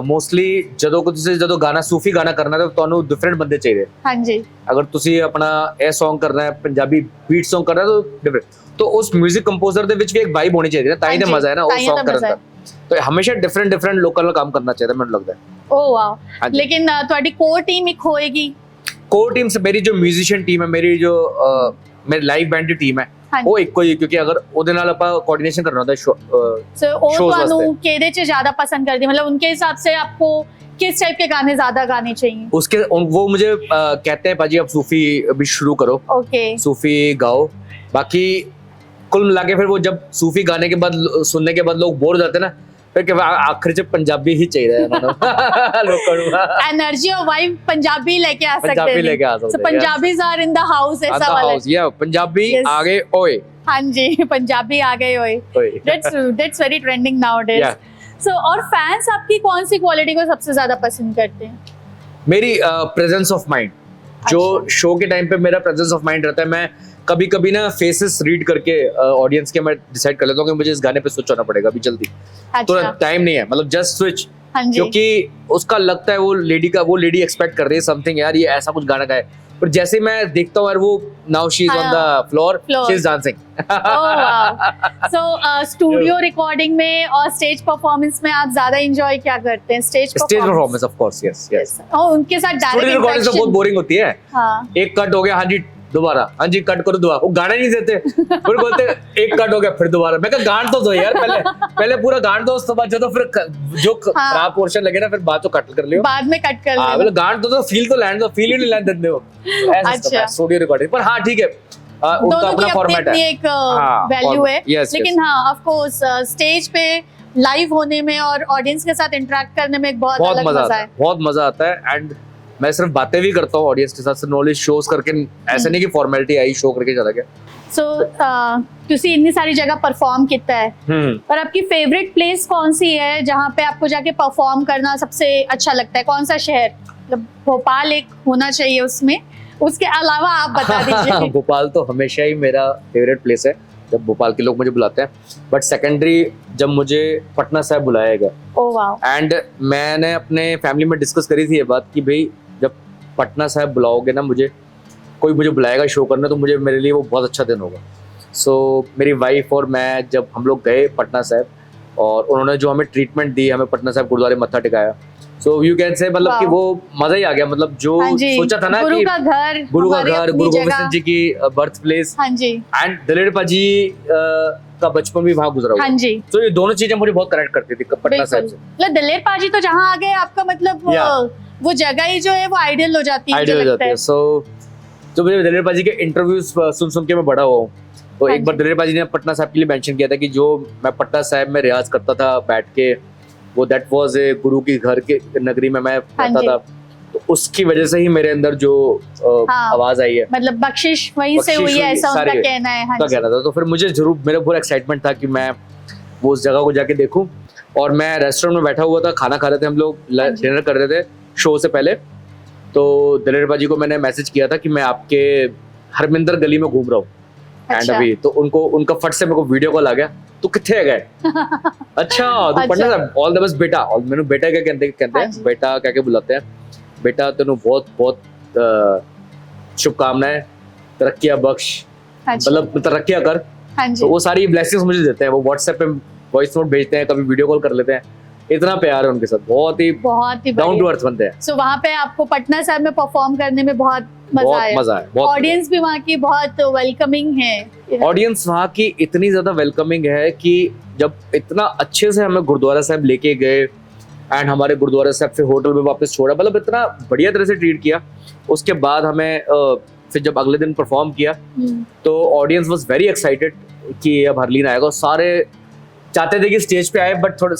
ਮੋਸਟਲੀ ਜਦੋਂ ਕੋਈ ਤੁਸੀਂ ਜਦੋਂ ਗਾਣਾ ਸੂਫੀ ਗਾਣਾ ਕਰਨਾ ਤਾਂ ਤੁਹਾਨੂੰ ਡਿਫਰੈਂਟ ਬੰਦੇ ਚਾਹੀਦੇ।
ਹਾਂਜੀ।
अगर ਤੁਸੀਂ ਆਪਣਾ ਇਹ Song ਕਰਨਾ ਹੈ, ਪੰਜਾਬੀ ਬੀਟ Song ਕਰਨਾ ਹੈ, ਤਾਂ ਡਿਫਰੈਂਟ, तो उस म्यूजिक कंपोजर ਦੇ ਵਿੱਚ ਵੀ ਇੱਕ ਵਾਈਬ ਹੋਣੀ ਚਾਹੀਦੀ ਹੈ, ਤਾਂ ਹੀ ਤਾਂ
ਹਾਂਜੀ,
ਮਜ਼ਾ ਹੈ ਨਾ
ਤਾਂ
ਉਹ
ਹੀ
Song
ਤਾਂ
ਕਰਨ
ਮਜ਼ਾ
ਦਾ। तो हमेशा डिफरेंट लोकल ਨਾਲ काम करना चाहिए, ਮੈਨੂੰ ਲੱਗਦਾ है।
ਓ ਵਾਓ।
हाँ जी।
ਲੇਕਿਨ ਤੁਹਾਡੀ ਕੋਰ ਟੀਮ ਇੱਕ ਹੋਏਗੀ?
कोर टीम से मेरी जो म्यूजिशियन टीम है, मेरी जो मेरी लाइव बैंड ਦੀ ਟੀਮ ਹੈ,
ਹਾਂਜੀ।
ਉਹ ਇੱਕੋ ਹੀ, ਕਿਉਂਕਿ ਅਗਰ ਉਹਦੇ ਨਾਲ ਆਪਾਂ ਕੋਆਰਡੀਨੇਸ਼ਨ ਕਰਨਾ ਹੁੰਦਾ
ਸੋ ਉਹ
shows
ਤੁਹਾਨੂੰ
ਵਾਸਤੇ।
ਕਿਹਦੇ 'ਚ ਜ਼ਿਆਦਾ ਪਸੰਦ ਕਰਦੀ, मतलब उनके हिसाब से आपको किस टाइप के गाने ज्यादा गाने चाहिए?
वो मुझे कहते हैं पाजी अब सूफी भी शुरू करो,
ओके
सूफी गाओ। बाकी कुल मिला के फिर वो जब सूफी गाने के बाद सुनने के बाद लोग बोर हो जाते हैं ना, फिर के आखिर से पंजाबी ही चाहिए
एनर्जी और वाइब पंजाबी लेके आ सकते हैं।
पंजाबी लेके आ सकते हैं।
Punjabis are in the house, ऐसा वाला।
या पंजाबी
Yes.
आगे ओए।
हाँ जी, पंजाबी आ गए ओए। That's very trending nowadays.
Yeah.
So और फैंस आपकी कौन सी क्वालिटी को सबसे ज्यादा पसंद करते हैं?
मेरी प्रेजेंस ऑफ माइंड, जो शो के टाइम पे मेरा प्रेजेंस ऑफ माइंड रहता है। मैं कभी कभी ना फेसेस रीड करके ऑडियंस के मैं डिसाइड कर लेता हूँ कि मुझे इस गाने पे स्विच होना पड़ेगा अभी जल्दी, तुरंत टाइम नहीं है, मतलब जस्ट स्विच।
हाँ जी।
क्योंकि उसका लगता है वो लेडी एक्सपेक्ट कर रही है समथिंग, यार ये ऐसा कुछ गाना गाए, पर जैसे मैं देखता हूँ यार वो now she is on the floor, she is dancing.
So studio recording में और स्टेज परफॉर्मेंस में आप ज्यादा एंजॉय क्या करते हैं? Stage
performance of course, yes yes.
और उनके साथ डायरेक्ट
रिकॉर्डिंग तो बहुत बोरिंग होती है।
हाँ।
एक कट हो गया, हाँ जी दोबारा, हाँ जी कट करो दोबारा, वो गाना नहीं देते, फिर बोलते एक कट हो गया फिर दोबारा। मैं कहा गान तो दो यार, पहले पूरा गान दो, उसके बाद जो तो फिर जो खराब पोर्शन लगे ना फिर बाद तो कट कर लियो,
बाद में कट कर
लियो। मतलब गान तो फील तो लैंड दो, फील ही नहीं लैंड देते हो। ऐसा स्टूडियो रिकॉर्डिंग पर हाँ ठीक है, उनका अपना फॉर्मेट है,
एक वैल्यू है। लेकिन हाँ ऑफ कोर्स स्टेज पे लाइव होने में और ऑडियंस के साथ इंटरेक्ट करने में एक बहुत अलग मजा है,
बहुत मजा आता है। एंड मैं सिर्फ बातें भी करता हूँ ऑडियंस के साथ, सिर्फ नॉलेज शोज करके, ऐसे नहीं कि फॉर्मेलिटी आई शो करके चला गया।
सो तुसी इतनी सारी जगह परफॉर्म किया है, और आपकी फेवरेट प्लेस कौन सी है जहाँ पे आपको जाके परफॉर्म करना सबसे अच्छा लगता है? कौन सा शहर? मतलब भोपाल एक होना चाहिए उसमें, उसके अलावा आप बता दीजिए।
भोपाल तो हमेशा ही मेरा फेवरेट प्लेस है, जब भोपाल के लोग मुझे बुलाते हैं। बट सेकेंडरी जब मुझे पटना साहिब बुलाया गया,
ओह वाओ,
एंड मैंने अपने फैमिली में डिस्कस करी थी ये बात कि भाई जब पटना साहिब बुलाओगे ना, कोई मुझे बुलाएगा शो करना, तो मेरे लिए वो बहुत अच्छा दिन होगा। सो मेरी वाइफ और मैं जब हम लोग गए पटना साहिब, और उन्होंने जो हमें ट्रीटमेंट दी, हमें पटना साहिब गुरुद्वारे मत्था टिकाया, सो यू कैन से मतलब कि वो मजा ही आ गया। मतलब जो सोचा था ना कि गुरु का घर, गुरु गोविंद सिंह जी की बर्थ प्लेस, एंड दिलेर पाजी का बचपन भी वहाँ गुजरा हुआ। तो ये दोनों चीजें मुझे बहुत कनेक्ट करती थी पटना साहिब से।
मतलब दिलेर पाजी तो जहाँ आ गए आपका मतलब वो जगह ही जो है वो आइडियल हो जाती है।
सो तो मुझे दिलेर पाजी के इंटरव्यूज सुन के मैं बड़ा हुआ हूँ। तो एक बार दिलेर पाजी ने पटना साहिब के लिए मेंशन किया था कि जो मैं पटना साहिब में रियाज करता था बैठ के, वो दैट वाज ए गुरु की घर के नगरी में मैं रहता था, तो उसकी वजह से ही मेरे अंदर जो आवाज आई है,
मतलब बख्शिश वहीं से हुई है, ऐसा उनका कहना है।
उनका कहना था। तो फिर मुझे जरूर, मेरा पूरा एक्साइटमेंट था कि मैं वो उस जगह को जाके देखूं। और मैं रेस्टोरेंट में बैठा हुआ था, खाना खा रहे थे हम लोग, डिनर कर रहे थे शो से पहले। तो दिलेर पाजी को मैंने मैसेज किया था कि मैं आपके हरमिंदर गली में घूम रहा हूँ, एंड अभी तो उनका फट से मेरे को वीडियो कॉल आ गया, तो कितने गए? अच्छा तो Patna Sahib, all the best बेटा। और मैंने बेटा क्या कहते हैं, बेटा क्या क्या बुलाते हैं, बेटा तेनू बहुत बहुत शुभकामनाएं, तरक्कियां बख्श, मतलब तरक्कियां कर। तो वो सारी ब्लेसिंग्स मुझे देते हैं, वो व्हाट्सएप पे वॉइस नोट भेजते हैं, कभी वीडियो कॉल कर लेते हैं। इतना प्यार है उनके साथ, बहुत ही डाउन टू अर्थ बनते हैं।
सो वहाँ पे आपको पटना साहिब में परफॉर्म करने में बहुत मजा आया। ऑडियंस भी वहाँ की बहुत वेलकमिंग है।
ऑडियंस वहाँ की इतनी ज्यादा वेलकमिंग है कि जब इतना अच्छे से हमें गुरुद्वारा साहिब लेके गए, एंड हमारे गुरुद्वारा साहिब से होटल में वापस छोड़ा, मतलब इतना बढ़िया तरह से ट्रीट किया। उसके बाद हमें फिर जब अगले दिन परफॉर्म किया, तो ऑडियंस वाज वेरी एक्साइटेड कि अब हरलीन आएगा। सारे चाहते थे कि स्टेज पे आए, बट थोड़ा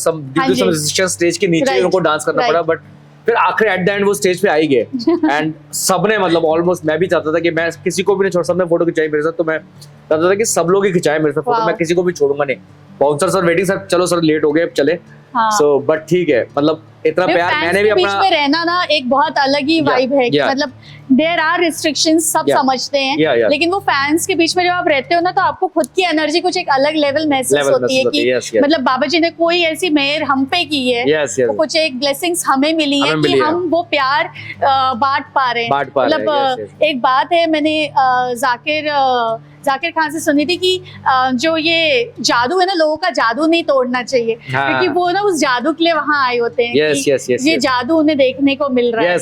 स्टेज के नीचे उनको डांस करना पड़ा, बट फिर आखिर एट द एंड वो स्टेज पे आ ही गए। एंड सबने, मतलब ऑलमोस्ट, मैं भी चाहता था कि मैं किसी को भी नहीं छोड़, सबने फोटो खिंचाई मेरे साथ, तो मैं चाहता था कि सब लोग ही खिंचाए मेरे साथ फोटो, मैं किसी को भी छोड़ूंगा नहीं। बाउंसर सर वेटिंग, सर चलो सर लेट हो गए अब चले। सो बट ठीक है, मतलब इतना प्यार मैंने भी अपना
बीच में रहना ना एक बहुत अलग ही वाइब है। मतलब देयर आर रिस्ट्रिक्शंस, सब समझते हैं, लेकिन वो फैंस के बीच में जब आप रहते हो ना, तो आपको खुद की एनर्जी कुछ एक अलग लेवल महसूस होती है कि मतलब बाबा जी ने कोई ऐसी मेहर हम पे की है, तो कुछ एक ब्लेसिंग्स हमें मिली है कि हम वो प्यार बांट पा रहे हैं। मतलब एक बात है, मैंने जाकिर खान से सुनी थी कि जो ये जादू है ना, लोगों का जादू नहीं तोड़ना चाहिए, क्योंकि वो ना उस जादू के लिए वहाँ आए होते हैं। ये जादू उन्हें देखने को मिल रहा है।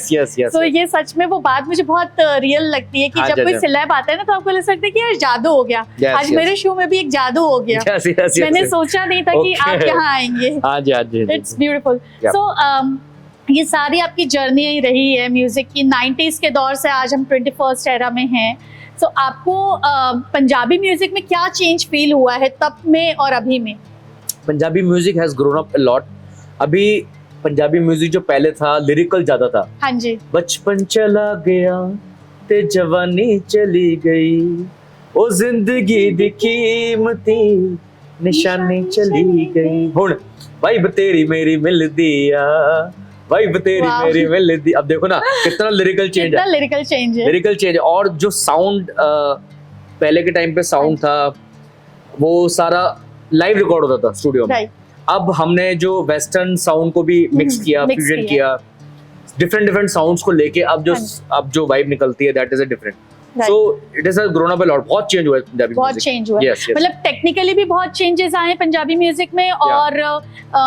तो ये सच में वो बात मुझे बहुत रियल लगती है कि जब कोई सेलेब आता है ना, तो आपको लग सकता है कि यार जादू हो गया। आज मेरे शो में भी एक जादू हो गया। मैंने सोचा नहीं था कि आप यहाँ आएंगे। It's beautiful. सो ये सारी आपकी जर्नी ही रही है म्यूजिक की, 90s के दौर से आज हम 21st एरा में हैं। तो आपको पंजाबी म्यूजिक में क्या चेंज फील हुआ है तब में और अभी में?
Punjabi music has grown up a lot. अभी पंजाबी म्यूजिक जो पहले था लिरिकल ज्यादा था।
हाँ जी।
बचपन चला गया ते जवानी चली गई, ओ जिंदगी दी कीमती निशानी चली गई। हुण वाइब तेरी मेरी मिलदी आ, वाइब तेरी
वाह।
मेरी मिलदी। अब देखो ना कितना लिरिकल चेंज
कितना
है,
लिरिकल चेंज है।
Lyrical change. और जो साउंड पहले के टाइम पे साउंड था वो सारा लाइव रिकॉर्ड होता था स्टूडियो में।
राइट।
अब हमने जो वेस्टर्न साउंड को भी मिक्स किया,
mix
फ्यूजन
किया।
किया, डिफरेंट साउंड्स को लेके अब जो वाइब निकलती है that is a different. So it is grown up a lot. बहुत चेंज हुआ है पंजाबी
बहुत
म्यूजिक।
चेंज हुआ है।
Yes, yes.
मतलब टेक्निकली भी बहुत चेंजेस आए हैं पंजाबी म्यूजिक में। और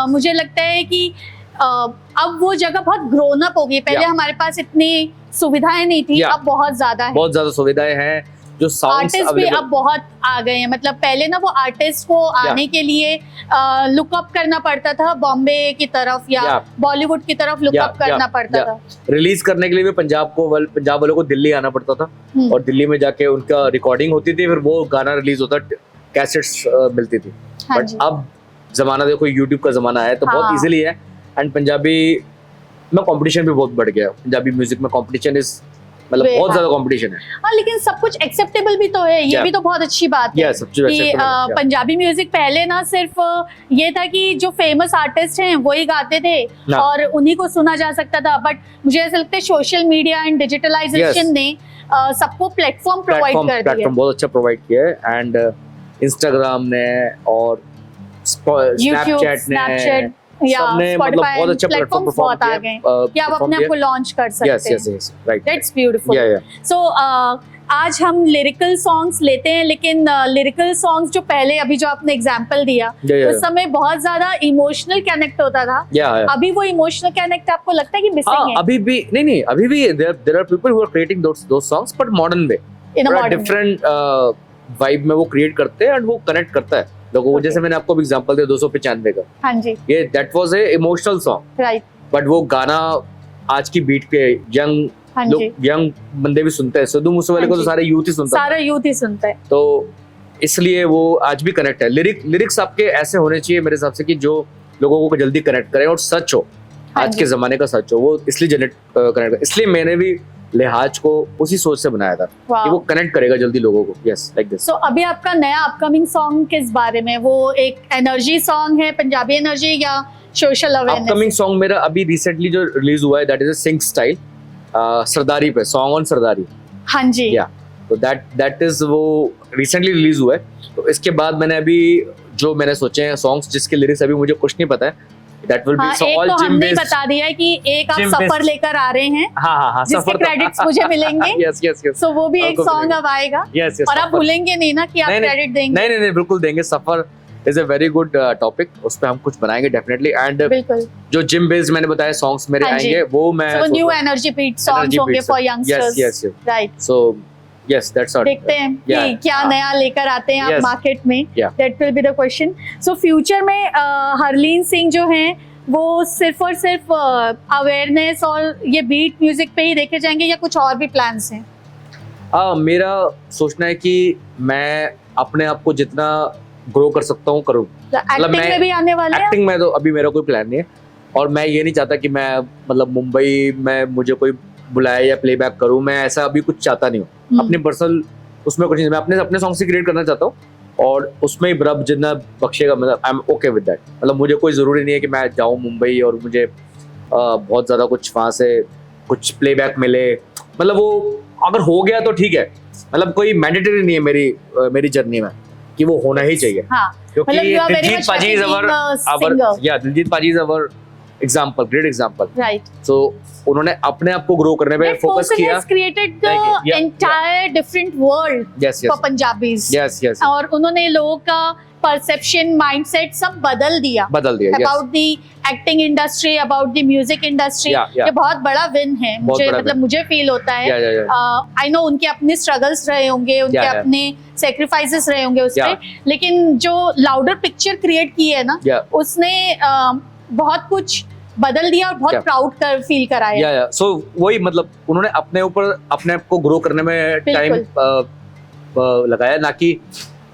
मुझे लगता है कि अब वो जगह बहुत ग्रोन अप हो गई। पहले
Yeah.
हमारे पास इतनी सुविधाएं नहीं थी,
Yeah.
अब बहुत ज्यादा है।
बहुत ज्यादा सुविधाएं हैं, जो साउंड्स
आर्टिस्ट भी अब बहुत आ गए हैं। मतलब पहले ना वो आर्टिस्ट को आने के लिए लुकअप करना पड़ता था बॉम्बे की तरफ या
Yeah.
बॉलीवुड की तरफ लुकअप करना पड़ता था।
रिलीज करने के लिए भी पंजाब वालों को दिल्ली आना पड़ता था और दिल्ली में जाके उनका रिकॉर्डिंग होती थी, फिर वो गाना रिलीज होता, कैसेट्स मिलती थी।
हाँ
बट
जी।
अब जमाना देखो, यूट्यूब का जमाना है तो
हाँ।
बहुत इजीली है। एंड पंजाबी में कंपटीशन भी बहुत बढ़ गया है। पंजाबी म्यूजिक में कंपटीशन इज मतलब
वे-
बहुत
हाँ।
ज्यादा कंपटीशन है।
हाँ, लेकिन सब कुछ एक्सेप्टेबल भी तो है। ये
Yeah.
भी तो बहुत अच्छी बात है
Yeah, सब चीज़
कि
acceptable है, yeah.
पंजाबी म्यूजिक पहले ना सिर्फ ये था कि जो फेमस आर्टिस्ट हैं वही गाते थे
Yeah.
और उन्हीं को सुना जा सकता था। बट मुझे ऐसा लगता है social media and digitalization
Yes.
ने सबको प्लेटफॉर्म प्रोवाइड कर दिया।
प्लेटफॉर्म बहुत अच्छा प्रोवाइड किया है। एंड इंस्टाग्राम ने और
यूट्यूब,
स्नैपचैट ने
स्नैपचैट या
सबने मतलब
Spotify
बहुत अच्छा प्लेटफॉर्म
प्लेटफॉर्म्स बहुत आ गए कि आप अपने आप को लॉन्च कर सकते
यस
हैं।
Yes yes right.
That's beautiful.
या
सो आज हम लिरिकल सॉन्ग्स लेते हैं, लेकिन लिरिकल सॉन्ग्स जो पहले अभी जो आपने एग्जांपल दिया
Yeah.
उस समय बहुत ज्यादा इमोशनल कनेक्ट होता था।
या
अभी वो इमोशनल कनेक्ट आपको लगता है कि मिसिंग है
अभी भी नहीं अभी भी there are people who are creating those songs but modern way,
in a modern
different vibe में वो क्रिएट करते हैं एंड वो कनेक्ट करता है लोगों को।
Okay.
जैसे मैंने आपको एग्जांपल दिया 295 का,
हाँ जी।
ये that was A emotional song
right.
But वो गाना आज की बीट पे यंग
हाँ
लोग
जी।
यंग बंदे भी सुनते हैं। सिद्धू मूसेवाले को
हाँ
तो
जी।
सारे यूथ ही सुनता है,
सारा यूथ ही सुनता है।
तो इसलिए वो आज भी कनेक्ट है। लिरिक्स आपके ऐसे होने चाहिए मेरे हिसाब से कि जो लोगों को जल्दी कनेक्ट करें और सच हो,
हाँ
आज
जी।
के जमाने का सच हो, वो इसलिए जनरेट कनेक्ट। इसलिए मैंने भी लिहाज को उसी सोच से बनाया था कि वो कनेक्ट करेगा जल्दी लोगों को। Yes like this.
सो अभी आपका नया अपकमिंग सॉन्ग किस बारे में? वो एक एनर्जी सॉन्ग है, पंजाबी एनर्जी या सोशल अवेयरनेस?
अपकमिंग सॉन्ग मेरा अभी रिसेंटली जो रिलीज हुआ है that is a Singh style, Sardari पे, सॉन्ग ऑन सरदारी।
हाँ जी।
या तो दैट इज वो रिसेंटली रिलीज हुआ है। तो इसके बाद मैंने अभी जो मैंने सोचे हैं सॉन्ग्स जिसके लिरिक्स अभी मुझे कुछ नहीं पता है, दैट विल
हाँ,
बी
एक
ऑल
तो
जिम
हमने
बेस्ड।
बता दिया है कि एक आप
Gym
सफर
based।
लेकर आ रहे हैं
हाँ
जिसके
सफर
क्रेडिट्स मुझे मिलेंगे।
Yes yes yes.
सो वो भी एक
आपको
सॉन्ग
मिलेंगे।
अब आएगा
यस यस।
और आप भूलेंगे नहीं ना कि आप क्रेडिट देंगे।
नहीं बिल्कुल देंगे। सफर is a very good topic, उस पे हम कुछ बनाएंगे डेफिनेटली। एंड
बिल्कुल।
जो जिम बेस्ड मैंने बताया सॉन्ग्स मेरे
हाँ जी।
आएंगे, वो मैं
so new energy beat songs होंगे for youngsters.
Yes yes
right.
So yes that's all.
देखते हैं कि
Yeah.
क्या नया लेकर आते हैं आप
Yes.
मार्केट में।
Yeah.
That will be the question. So future में हरलीन सिंह जो हैं वो सिर्फ और सिर्फ अवेयरनेस और ये बीट म्यूजिक पे ही देखे जाएंगे या कुछ और भी प्लान्स हैं?
मेरा सोचना है कि मैं अपने आप को जितना ग्रो कर सकता हूँ करूँ।
एक्टिंग
मैं-
में भी आने वाले हैं?
एक्टिंग में तो अभी मेरा कोई प्लान नहीं है और मैं ये नहीं चाहता कि मैं मतलब मुंबई में मुझे कोई बुलाए या प्लेबैक करूँ। मैं ऐसा अभी कुछ चाहता नहीं हूँ। अपने पर्सनल उसमें कुछ नहीं, मैं अपने सॉन्ग से क्रिएट करना चाहता हूँ और उसमें ही रब जितना बख्शेगा, मतलब I am okay with that. मतलब मुझे कोई ज़रूरी नहीं है कि मैं जाऊँ मुंबई और मुझे बहुत ज़्यादा कुछ वहाँ से कुछ प्लेबैक मिले। मतलब वो अगर हो गया तो ठीक है, मतलब कोई मैंडेटरी नहीं है मेरी जर्नी में कि वो होना ही चाहिए।
हाँ,
क्योंकि
मतलब you are very
Diljit
much
paaji is
being a singer.
Diljit paaji is our example, great example.
Right.
So उन्होंने अपने आप को ग्रो करने पे फोकस किया।
Created the
Yeah,
entire different world
yes
for
yes
Punjabis.
Yes yes
और उन्होंने लोगों का परसेप्शन, माइंडसेट सब बदल दिया
बदल दिया।
About the acting industry, about the music industry.
Yeah, yeah.
ये बहुत बड़ा विन है
बहुत
मुझे,
बड़ा
मतलब
win।
मुझे फील होता है।
या
आई नो उनके अपने स्ट्रगल्स रहे होंगे, उनके
Yeah, yeah.
अपने सेक्रीफाइसेस रहे होंगे उस पे,
Yeah.
लेकिन जो लाउडर पिक्चर क्रिएट की है ना
Yeah.
उसने बहुत कुछ बदल दिया और बहुत
क्या?
प्राउड कर फील कराया।
या सो वही मतलब उन्होंने अपने ऊपर अपने आप को ग्रो करने में टाइम लगाया, ना कि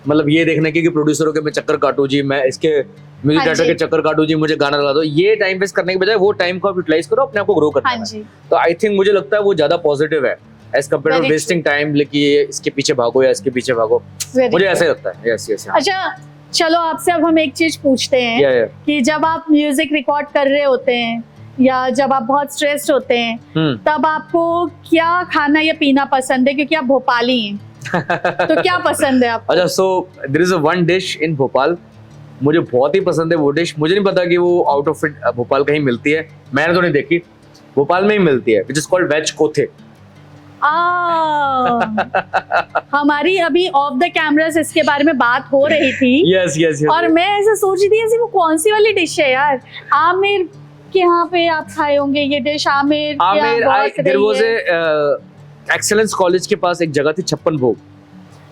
मतलब ये देखने की कि प्रोड्यूसरों के मैं चक्कर काटूं जी, मैं इसके म्यूजिक
हाँ
डायरेक्टर
जी।
के चक्कर काटूं जी, मुझे गाना लगा दो। ये टाइम वेस्ट करने के बजाय वो टाइम को आप यूटिलाइज करो अपने आप को ग्रो करने
हाँ
में।
जी,
तो आई थिंक मुझे लगता है वो ज्यादा पॉजिटिव है as compare
Very
to wasting time, लेकिन इसके पीछे भागो या इसके पीछे भागो।
very
मुझे
true।
ऐसा ही लगता है। यस यस
अच्छा चलो आपसे अब हम एक चीज पूछते हैं
या
कि जब आप म्यूजिक रिकॉर्ड कर रहे होते हैं या जब आप बहुत स्ट्रेस्ड होते हैं तब आपको क्या खाना या पीना पसंद है, क्योंकि आप भोपाली हैं तो क्या पसंद है आपको?
अच्छा, so there is a one dish in Bhopal, मुझे बहुत ही पसंद है वो डिश। मुझे नहीं पता कि वो आउट ऑफ इट भोपाल कहीं मिलती है, मैंने तो नहीं देखी, भोपाल में ही मिलती है, विच इज कॉल्ड वेज कोथे।
हमारी अभी ऑफ द कैमरास इसके बारे में बात हो रही थी
यस यस
और मैं ऐसा सोच रही थी ऐसी वो कौन सी वाली डिश है यार, आमिर के यहाँ पे आप खाए होंगे ये डिश, आमिर के यहाँ बहुत
देयर वाज
रही है।
एक्सेलेंस कॉलेज के पास एक जगह थी Chhappan Bhog,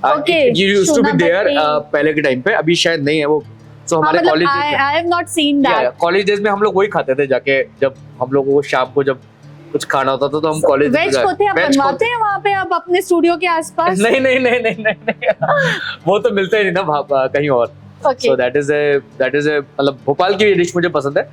Okay,
you used to be
सुना
देयर
but
पहले के टाइम पे, अभी शायद नहीं है वो। सो
हाँ,
हमारे
मतलब
college
I have not seen that।
College days में हम लोग वही खाते थे जाके, जब हम लोगों को शाम को जब कुछ खाना होता था तो हम कॉलेज
वेज कोथे आप बनवाते हैं वहाँ पे आप अपने स्टूडियो के आसपास?
नहीं नहीं नहीं नहीं नहीं नहीं वो तो मिलता ही नहीं ना कहीं और।
Okay,
सो दैट इज मतलब भोपाल की डिश मुझे पसंद है।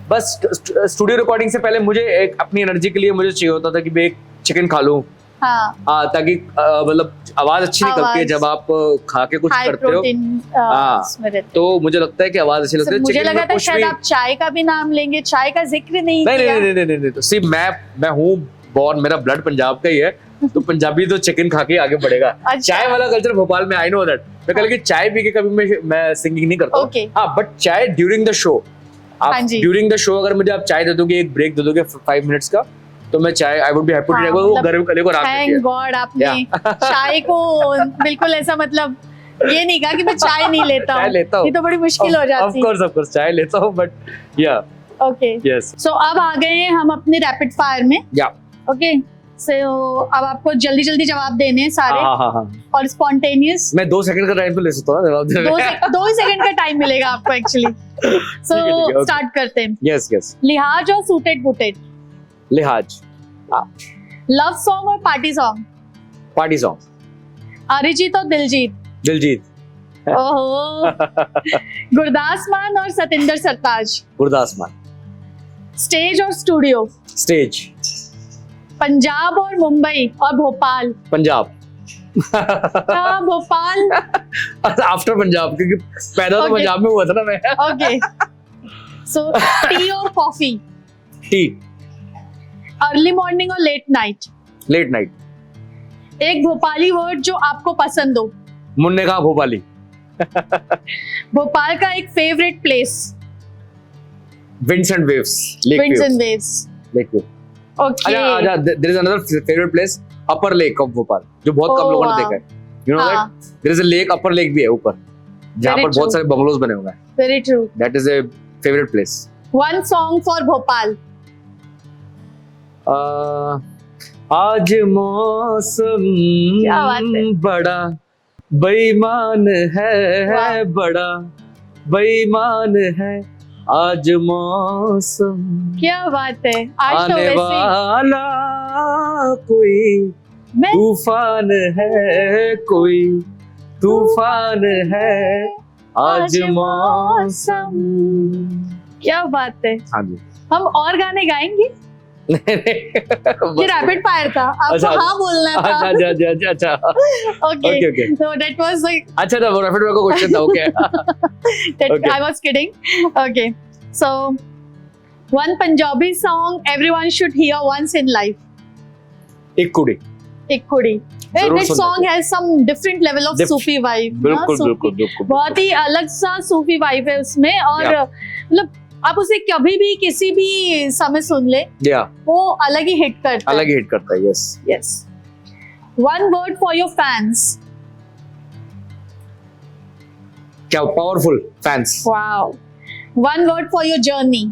बस स्टूडियो रिकॉर्डिंग से पहले मुझे एक अपनी एनर्जी के लिए मुझे चाहिए होता था कि मैं एक चिकन खा लूं,
हाँ,
ताकि मतलब आवाज अच्छी निकलती है जब आप खा के कुछ
हाई
करते हो।
प्रोटीन
हाँ,
इसमें रहता है।
तो मुझे लगता है कि आवाज अच्छी लगती है।
मुझे
चिकन
लगा
में
था
कुछ
शायद
भी
आप चाय का भी नाम लेंगे, चाय का जिक्र नहीं
नहीं
किया।
नहीं नहीं नहीं नहीं तो सी मैं हूँ बॉर्न, मेरा ब्लड पंजाब का ही है, तो पंजाबी तो चिकन खा के आगे बढ़ेगा।
अच्छा।
चाय वाला कल्चर भोपाल में, आई नो दैट। मैं कल की चाय पी के कभी मैं सिंगिंग नहीं करता हूँ।
Okay।
हाँ, बट चाय ड्यूरिंग द शो,
हाँ
आप
जी।
ड्यूरिंग द शो अगर मुझे आप चाय दे दोगे, एक ब्रेक दे दोगे 5 मिनट्स का, तो मैं chai I would be happy to take, वो गर्म करने को रात
थैंक गॉड आपने चाय को बिल्कुल ऐसा मतलब ये नहीं कहा कि मैं चाय नहीं लेता
चाय
हूँ,
लेता हूँ।
ये तो बड़ी मुश्किल हो जाती है।
ऑफ कोर्स चाय लेता हूँ, बट या
ओके,
यस
सो अब आ गए हैं हम अपने रैपिड फायर में।
या
ओके, सो अब आपको जल्दी जल्दी जवाब देने हैं सारे
हाँ
और स्पॉन्टेनियस।
मैं 2 सेकंड का टाइम तो ले सकता हूँ ना जवाब देने में।
2 ही सेकंड का टाइम मिलेगा आपको एक्चुअली। सो
ठीक है, okay।
स्टार्ट करते हैं।
यस
लिहाज और सूटेड बूटेड,
लिहाज,
लव सॉन्ग और party song,
party song,
Arijit और दिलजीत,
दिलजीत,
ओहो गुरदास मान और सतिंदर सरताज,
गुरदास मान,
स्टेज और स्टूडियो,
स्टेज,
पंजाब और मुंबई और भोपाल।
पंजाब,
भोपाल,
आफ्टर पंजाब, क्योंकि पैदा तो
Okay।
पंजाब में हुआ था ना मैं।
ओके, सो टी और कॉफी,
टी,
अर्ली मॉर्निंग और लेट नाइट,
लेट नाइट,
एक भोपाली वर्ड जो आपको पसंद हो,
मुन्ने कहा भोपाली,
भोपाल का एक favourite place,
winds and waves, lake
winds and
waves,
waves.
Lake wave.
Okay,
अच्छा, there is another favourite place, upper lake of Bhopal, जो बहुत कम
Oh,
लोगों ने
wow।
देखा है। यू नो
हाँ।
That there is a lake, upper lake भी है ऊपर, जहाँ
Very
पर बहुत
true।
सारे बंगलोज बने हुए हैं।
Very true.
That is a favourite place.
One song for Bhopal,
आज मौसम
क्या बात है।
बड़ा बेईमान है,
वाह।
बड़ा बेईमान है आज मौसम,
क्या बात है। आज तो
आने
वैसे
वाला कोई
मैं
तूफान है, कोई तूफान है आज मौसम।
क्या बात है।
हाँ जी।
हम और गाने गाएंगे, ये रैपिड फायर था, आपको
अच्छा,
हाँ बोलना था।
अच्छा
okay,
okay।
so that was like
अच्छा था वो रैपिड फायर का क्वेश्चन था। Okay
that
Okay।
I was kidding। Okay, so one Punjabi song everyone should hear once in life,
एक कुड़ी,
एक कुड़ी।
जरूर
That
सुनना
song has some different level of Sufi vibe।
बिल्कुल
हाँ,
बिल्कुल
Sufi।
बिल्कुल
बहुत ही अलग सा सूफी वाइब है उसमें, और
Yeah।
मतलब आप उसे कभी भी किसी भी समय सुन ले,
या
वो अलग ही हिट करता है।
अलग ही हिट करता है। Yes,
Yes। One word for your fans।
क्या powerful fans,
Wow। One word for your journey।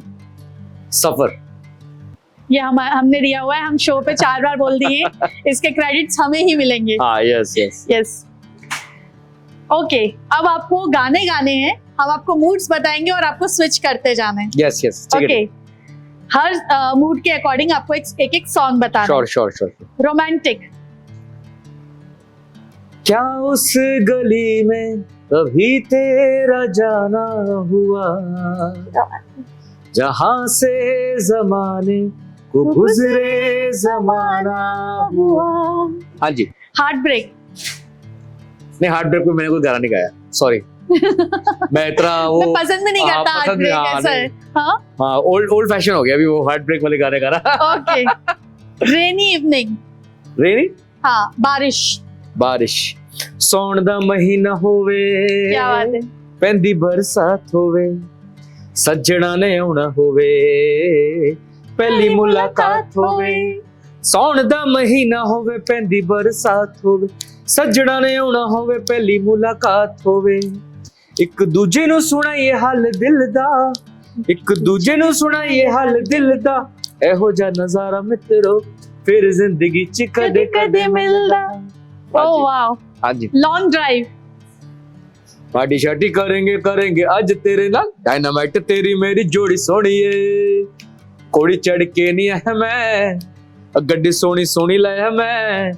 सफर,
ये हमने दिया हुआ है, हम शो पे 4 बार बोल दिए, इसके क्रेडिट्स हमें ही मिलेंगे।
हाँ यस यस
यस। ओके, अब आपको गाने गाने हैं, हम आपको मूड्स बताएंगे और आपको स्विच करते जाना है।
यस यस, ठीक है।
ओके, हर मूड के अकॉर्डिंग आपको एक एक सॉन्ग बताना।
Sure sure sure.
रोमांटिक।
क्या उस गली में कभी तेरा जाना हुआ, जहां से जमाने को गुजरे जमाना हुआ। हाँ जी।
Heart break.
नहीं, हार्ट ब्रेक में मैंने कोई गाना नहीं गाया, सॉरी। मैं इतना वो
मैं पसंद भी नहीं करता हार्ट ब्रेक ऐसा है। हाँ
हाँ, ओल्ड फैशन हो गया अभी वो हार्ट ब्रेक वाले गाने गा रहा।
ओके। रेनी इवनिंग।
रेनी।
हाँ, बारिश।
बारिश। सौण दा महीना होवे,
क्या बात है।
पैंदी बरसात होवे, सज्जणा ने आउणा होवे, पहली मुलाकात होवे। सौण दा महीना होवे, पैंदी बरसात होवे, सज्जणा ने आउणा होवे, पहली मुलाकात होवे। एक दूजे नू सुणाइए हाल दिल दा, एक दूजे नू सुणाइए हाल दिल दा, एहो जा नजारा मित्रो फिर जिंदगी च कदे कदे मिलदा।
Oh wow.
हाँ जी।
Long drive.
पार्टी शार्टी करेंगे करेंगे आज तेरे नाल, डायनामाइट तेरी मेरी जोड़ी सोहणीए, कोड़ी चढ़ के नहीं आया मैं, गड्डी सोनी सोनी लाया मैं,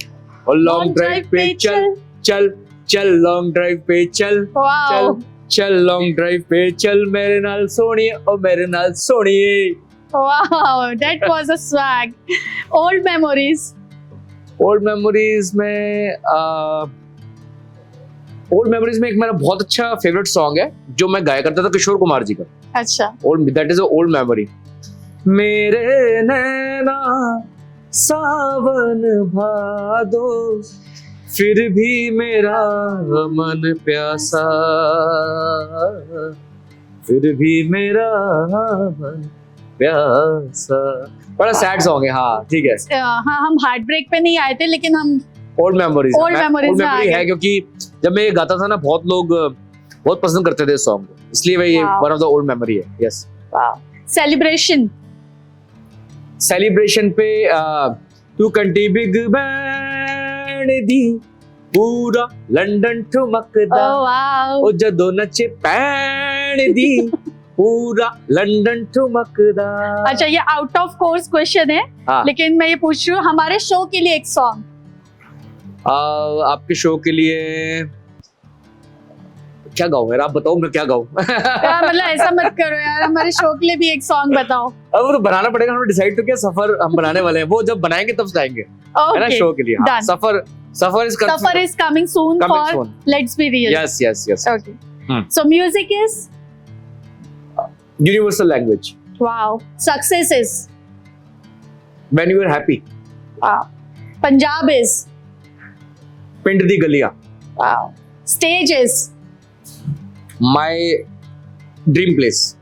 और लॉन्ग ड्राइव पे चल चल चल, लॉन्ग ड्राइव पे चल चल चल, लॉन्ग ड्राइव पे चल मेरे नाल सोहणीए, ओ मेरे नाल सोहणीए।
Wow, that was a swag. Old memories.
Old memories में ओल्ड मेमोरीज में एक मेरा बहुत अच्छा फेवरेट सॉन्ग है जो मैं गाया करता था, किशोर कुमार जी का।
अच्छा।
Old, that is a old memory. मेरे नैना सावन भादो, फिर भी मेरा मन प्यासा, फिर भी मेरा मन प्यासा। बड़ा सैड सॉन्ग है। हाँ ठीक है।
हाँ, हम हार्ट ब्रेक पे नहीं आए थे लेकिन हम
ओल्ड मेमोरीज
मेमोरी
है, क्योंकि जब मैं ये गाता था ना बहुत लोग बहुत पसंद करते थे इस सॉन्ग को, इसलिए मैं ये one of the old memory है। यस।
सेलिब्रेशन।
सेलिब्रेशन पे तू कंटी बिग बैंड दी, पूरा लंदन ठुमकदा,
ओह वाओ।
ओ जदों नचे पैण दी, पूरा लंदन ठुमकदा।
अच्छा, ये आउट ऑफ कोर्स क्वेश्चन है।
हाँ।
लेकिन मैं ये पूछ रही हूँ हमारे शो के लिए एक सॉन्ग।
आपके शो के लिए क्या गाऊं यार, आप बताओ मैं क्या गाऊं।
यार मतलब ऐसा मत करो यार, हमारे शो के लिए भी एक सॉन्ग बताओ।
अब वो तो बनाना पड़ेगा, हमने डिसाइड तो किया, सफर हम बनाने वाले हैं, वो जब बनाएंगे तब गाएंगे, है ना, शो के लिए। हाँ, Safar
is coming soon for let's be real.
Yes yes yes.
Okay. So music is
universal language.
Wow. Success is
when you are happy.
Wow. Punjab is
पिंड दी गलियां।
Wow. Stage is
my dream place,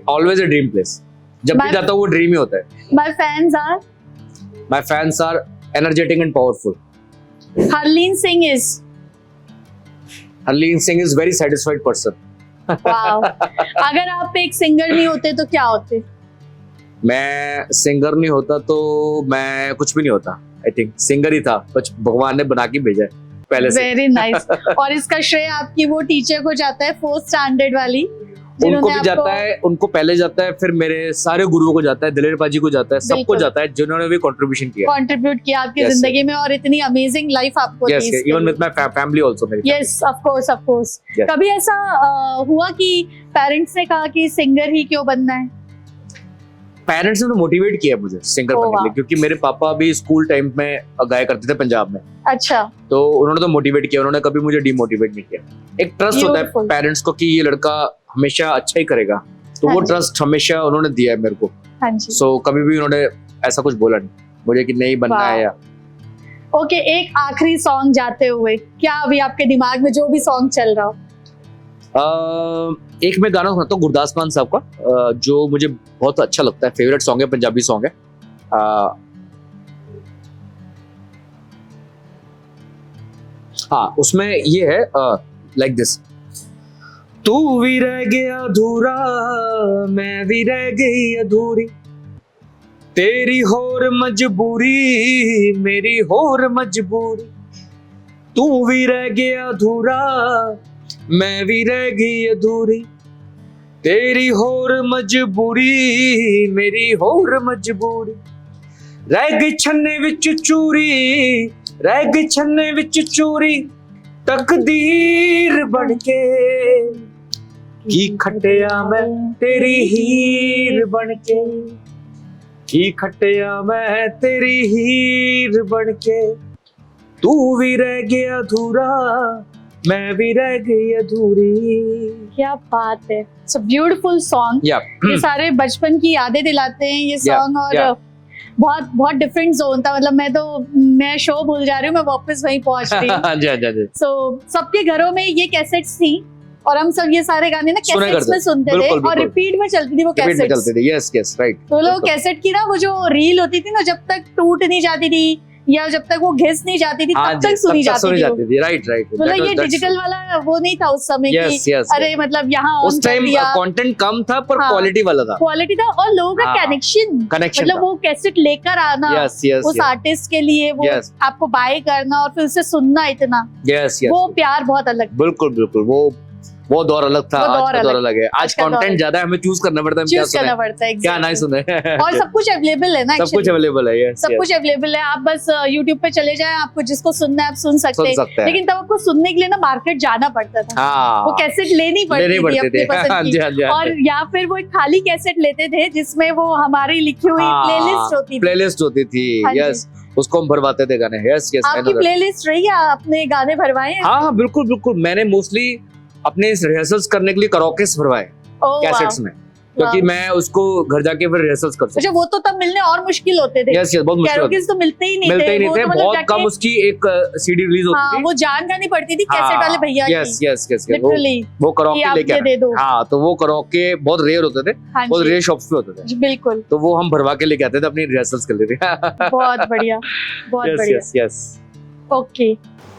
always a dream place, जब भी जाता हूँ वो dream ही होता है।
My
fans are energetic and powerful.
Harleen Singh is very satisfied person. Wow. अगर आप एक सिंगर नहीं होते तो क्या होते?
मैं सिंगर नहीं होता तो मैं कुछ भी नहीं होता। आई थिंक सिंगर ही था, कुछ भगवान ने बना के भेजा है पहले से।
Very nice. और इसका श्रेय आपकी वो टीचर को जाता है 4th स्टैंडर्ड वाली,
उनको भी जाता है, उनको पहले जाता है, फिर मेरे सारे गुरुओं को जाता है, दिलेर पाजी को जाता है, सबको जाता है जिन्होंने भी कंट्रीब्यूट किया आपकी जिंदगी में, और इतनी अमेजिंग लाइफ आपको दी। Yes, even with my family also.
Yes, of course. कभी ऐसा हुआ कि पेरेंट्स ने कहा कि सिंगर ही क्यों बनना है?
पेरेंट्स ने तो मोटिवेट किया मुझे सिंगर बनने के लिए, क्योंकि मेरे पापा भी स्कूल टाइम में गाया करते थे पंजाब में।
अच्छा।
तो उन्होंने तो मोटिवेट किया, उन्होंने कभी मुझे डिमोटिवेट नहीं किया। एक ट्रस्ट होता है पेरेंट्स को कि ये लड़का हमेशा अच्छा ही करेगा, तो वो ट्रस्ट हमेशा उन्होंने दिया है मेरे को।
हाँ जी।
सो कभी भी उन्होंने ऐसा कुछ बोला नहीं मुझे कि नहीं बनना है या।
ओके, एक आखिरी सॉन्ग जाते हुए, क्या अभी आपके दिमाग में जो भी सॉन्ग चल रहा हो?
एक मैं गाना सुनाता हूँ गुरदास मान साहब का, जो मुझे बहुत अच्छा लगता है, फेवरेट सॉन्ग है, पंजाबी सॉन्ग है। हाँ, उसमें ये है लाइक दिस। तू भी रह गया अधूरा, मैं भी रह गई अधूरी, तेरी होर मजबूरी मेरी होर मजबूरी, तू भी रह गया अधूरा मैं भी रह गई अधूरी, तेरी होर मजबूरी मेरी होर मजबूरी रह गई छन्ने विच चूरी रह गई छन्ने विच चूरी तकदीर बन के की खटिया मैं तेरी हीर बन के की खटिया मैं तेरी हीर बन के तू भी रह गया अधूरा मैं भी रह गई अधूरी।
क्या बात है, इट्स अ ब्यूटीफुल सॉन्ग। ये सारे बचपन की यादें दिलाते हैं ये सॉन्ग। और बहुत बहुत डिफरेंट जोन था, मतलब मैं शो भूल जा रही हूँ, मैं वापस वहीं पहुंच रही हूँ। सो सबके घरों में ये कैसेट्स थी और हम सब ये सारे गाने ना कैसेट्स में सुनते थे और रिपीट में चलती थी वो कैसेट्स।
Yes yes right.
तो लोग कैसेट की ना वो जो रील होती थी ना, जब तक टूट नहीं जाती थी या जब तक वो घिस नहीं जाती थी तब तक सुनी जाती थी।
Right right.
मतलब ये डिजिटल वाला वो नहीं था उस समय की अरे मतलब यहाँ
उस टाइम कंटेंट कम था पर क्वालिटी वाला था,
क्वालिटी था और लोगों का कनेक्शन मतलब वो कैसेट लेकर आना उस आर्टिस्ट के लिए, वो आपको बाय करना और फिर उसे सुनना इतना, वो प्यार बहुत अलग।
बिल्कुल बिल्कुल, वो दौर अलग था, आज का दौर अलग है। आज कंटेंट ज्यादा है, हमें चूज करना पड़ता है,
चूज करना पड़ता है
क्या नहीं सुने।
और सब कुछ अवेलेबल है ना,
सब कुछ अवेलेबल है,
सब कुछ अवेलेबल है। आप बस YouTube पे चले जाएं, आपको जिसको सुनना है आप सुन सकते हैं। लेकिन तब आपको सुनने के लिए ना मार्केट जाना पड़ता था, वो कैसेट लेनी पड़ती थी अपने पसंद की, और या फिर वो एक खाली कैसेट लेते थे जिसमें वो हमारी लिखी हुई प्लेलिस्ट होती थी।
यस, उसको हम भरवाते थे गाने। Yes yes.
आपकी प्लेलिस्ट रही है, आपने गाने भरवाए हैं?
हाँ बिल्कुल बिल्कुल, मैंने मोस्टली अपने रिहर्सल्स करने के लिए कराओकेस भरवाए कैसेट्स में, क्योंकि मैं उसको घर जाके फिर रिहर्सल्स कर सकता।
अच्छा, वो तो तब मिलने और मुश्किल होते थे।
यस यस, बहुत मुश्किल होते थे,
तो मिलते ही नहीं थे,
बहुत कम उसकी एक सीडी रिलीज होती थी,
वो जान करनी पड़ती थी कैसेट वाले भैया की।
यस यस यस, वो कराओके लेके
दे दो।
हाँ, तो वो कराओके बहुत रेयर होते थे, बहुत रेयर शॉप्स पे होते थे।
बिल्कुल,
तो वो हम भरवा के लेके आते थे, अपनी रिहर्सल्स कर लेते थे।
बहुत बढ़िया, बहुत बढ़िया।
Yes yes.
ओके,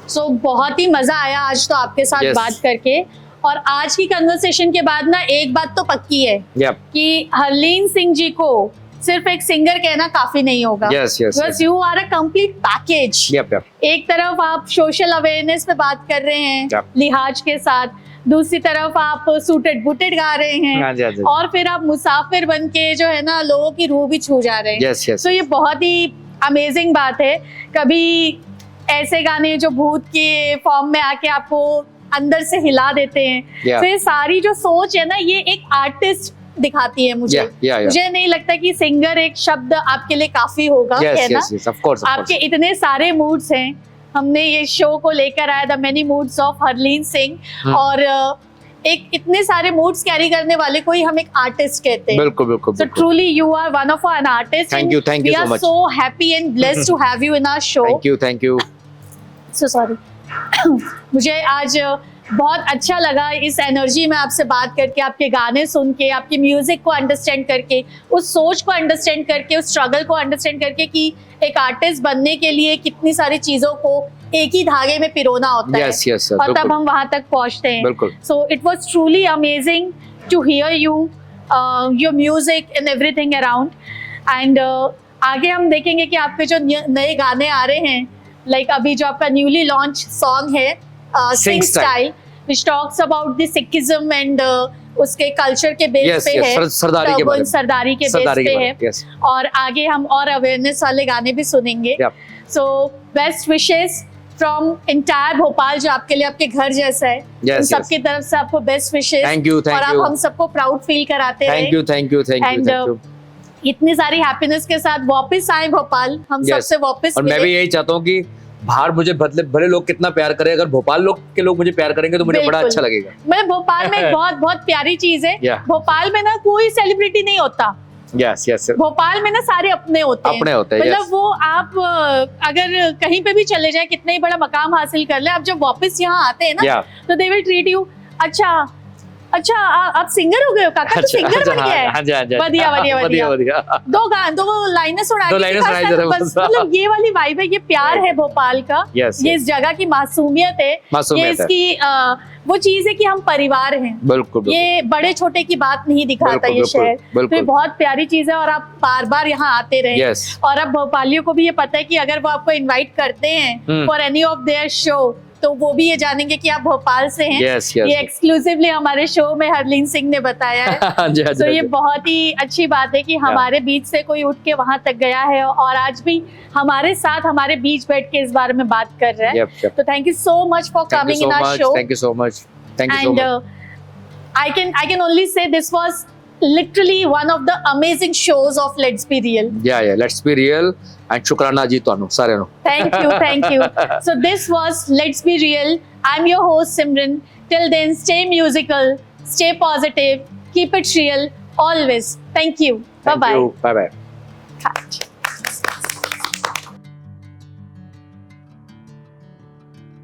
सो बहुत ही मजा आया आज तो आपके साथ बात करके। और आज की कन्वर्सेशन के बाद ना एक बात तो पक्की है कि हरलीन सिंह जी को सिर्फ एक सिंगर कहना काफी नहीं होगा। Because you are a complete package. एक तरफ आप सोशल अवेयरनेस पे बात कर रहे हैं लिहाज के साथ, दूसरी तरफ आप सूटेड बूटेड गा रहे हैं, और फिर आप मुसाफिर बन के जो है ना लोगों की रूह भी छू जा रहे हैं। तो ये बहुत ही अमेजिंग बात है। कभी ऐसे गाने जो भूत के फॉर्म में आके आपको अंदर से हिला देते हैं, तो ये सारी जो सोच है ना, ये एक आर्टिस्ट दिखाती है मुझे। मुझे नहीं लगता कि सिंगर एक शब्द आपके लिए काफी होगा, है ना? आपके इतने सारे मूड्स हैं। हमने ये शो को लेकर आया the many moods of Harleen Singh, और एक इतने सारे मूड्स कैरी करने वाले को ही हम एक आर्टिस्ट कहते हैं।
बिल्कुल बिल्कुल।
So truly you are one of an artist.
Thank you so much.
We are so happy and blessed to have you in our show.
Thank you.
So sorry. मुझे आज बहुत अच्छा लगा इस एनर्जी में आपसे बात करके, आपके गाने सुन के, आपकी म्यूजिक को अंडरस्टैंड करके, उस सोच को अंडरस्टैंड करके, उस स्ट्रगल को अंडरस्टैंड करके कि एक आर्टिस्ट बनने के लिए कितनी सारी चीजों को एक ही धागे में पिरोना होता है, और तब हम वहां तक पहुंचते हैं। So it was truly amazing to hear you, your music and everything around. And आगे हम देखेंगे कि आपके जो नए गाने आ रहे हैं, लाइक अभी जो आपका न्यूली लॉन्च सॉन्ग है Singh style, which talks about the Sikhism and उसके कल्चर के बेस पे है, सरदारी के बेस पे है, और आगे हम और अवेयरनेस वाले गाने भी सुनेंगे। So best wishes from entire Bhopal, जो आपके लिए आपके घर जैसा है, उन सबकी तरफ से आपको बेस्ट विशेस। और आप हम सबको प्राउड फील कराते हैं।
Thank you.
इतनी सारी हैप्पीनेस के साथ वापस आए भोपाल, हम सबसे वापस।
और मैं भी यही चाहता हूँ कि बाहर मुझे भले लोग कितना प्यार करें, अगर भोपाल के लोग मुझे प्यार करेंगे तो मुझे बड़ा अच्छा लगेगा।
मैं भोपाल में बहुत बहुत प्यारी चीज है, भोपाल में ना कोई सेलिब्रिटी नहीं होता।
यस।
भोपाल में ना सारे अपने होते हैं, मतलब वो आप अगर कहीं पे भी चले जाए, कितना ही बड़ा मकाम हासिल कर ले, आप जब वापस यहाँ आते हैं ना तो दे विल ट्रीट यू, अच्छा आप सिंगर हो गए हो काका, तो सिंगर बन गया है। बढ़िया। दो लाइनें सुना, मतलब ये वाली वाइब है, ये प्यार है भोपाल का, ये इस जगह की मासूमियत है, ये इसकी वो चीज है कि हम परिवार हैं।
बिल्कुल।
ये बड़े छोटे की बात नहीं दिखाता ये शहर, तो ये बहुत प्यारी चीज है, और आप बार बार यहाँ आते रहे। और अब भोपालियों को भी ये पता है कि अगर वो आपको इनवाइट करते हैं for any of their show, तो वो भी ये जानेंगे कि आप भोपाल से हैं।
Yes, yes.
ये एक्सक्लूसिवली हमारे शो में हरलीन सिंह ने बताया है।
हाँ जी, हाँ जी,
तो
हाँ
ये
जी।
बहुत ही अच्छी बात है कि हमारे बीच से कोई उठ के वहां तक गया है और आज भी हमारे साथ हमारे बीच बैठ के इस बारे में बात कर रहा है।
Yep, yep.
तो thank you so much for
Thank you
coming
so
in our
much.
Show.
Thank you so much. Thank you so
And
much.
I can only say this was literally one of the amazing shows of Let's Be Real.
Yeah, let's be real and शुक्राना जी ਤੁਹਾਨੂੰ ਸਾਰਿਆਂ ਨੂੰ।
Thank you, thank you. So this was Let's Be Real. I'm your host Simran. Till then, stay musical, stay positive, keep it real always. Thank you. Bye
Thank
bye.
you. Bye bye.
Cut.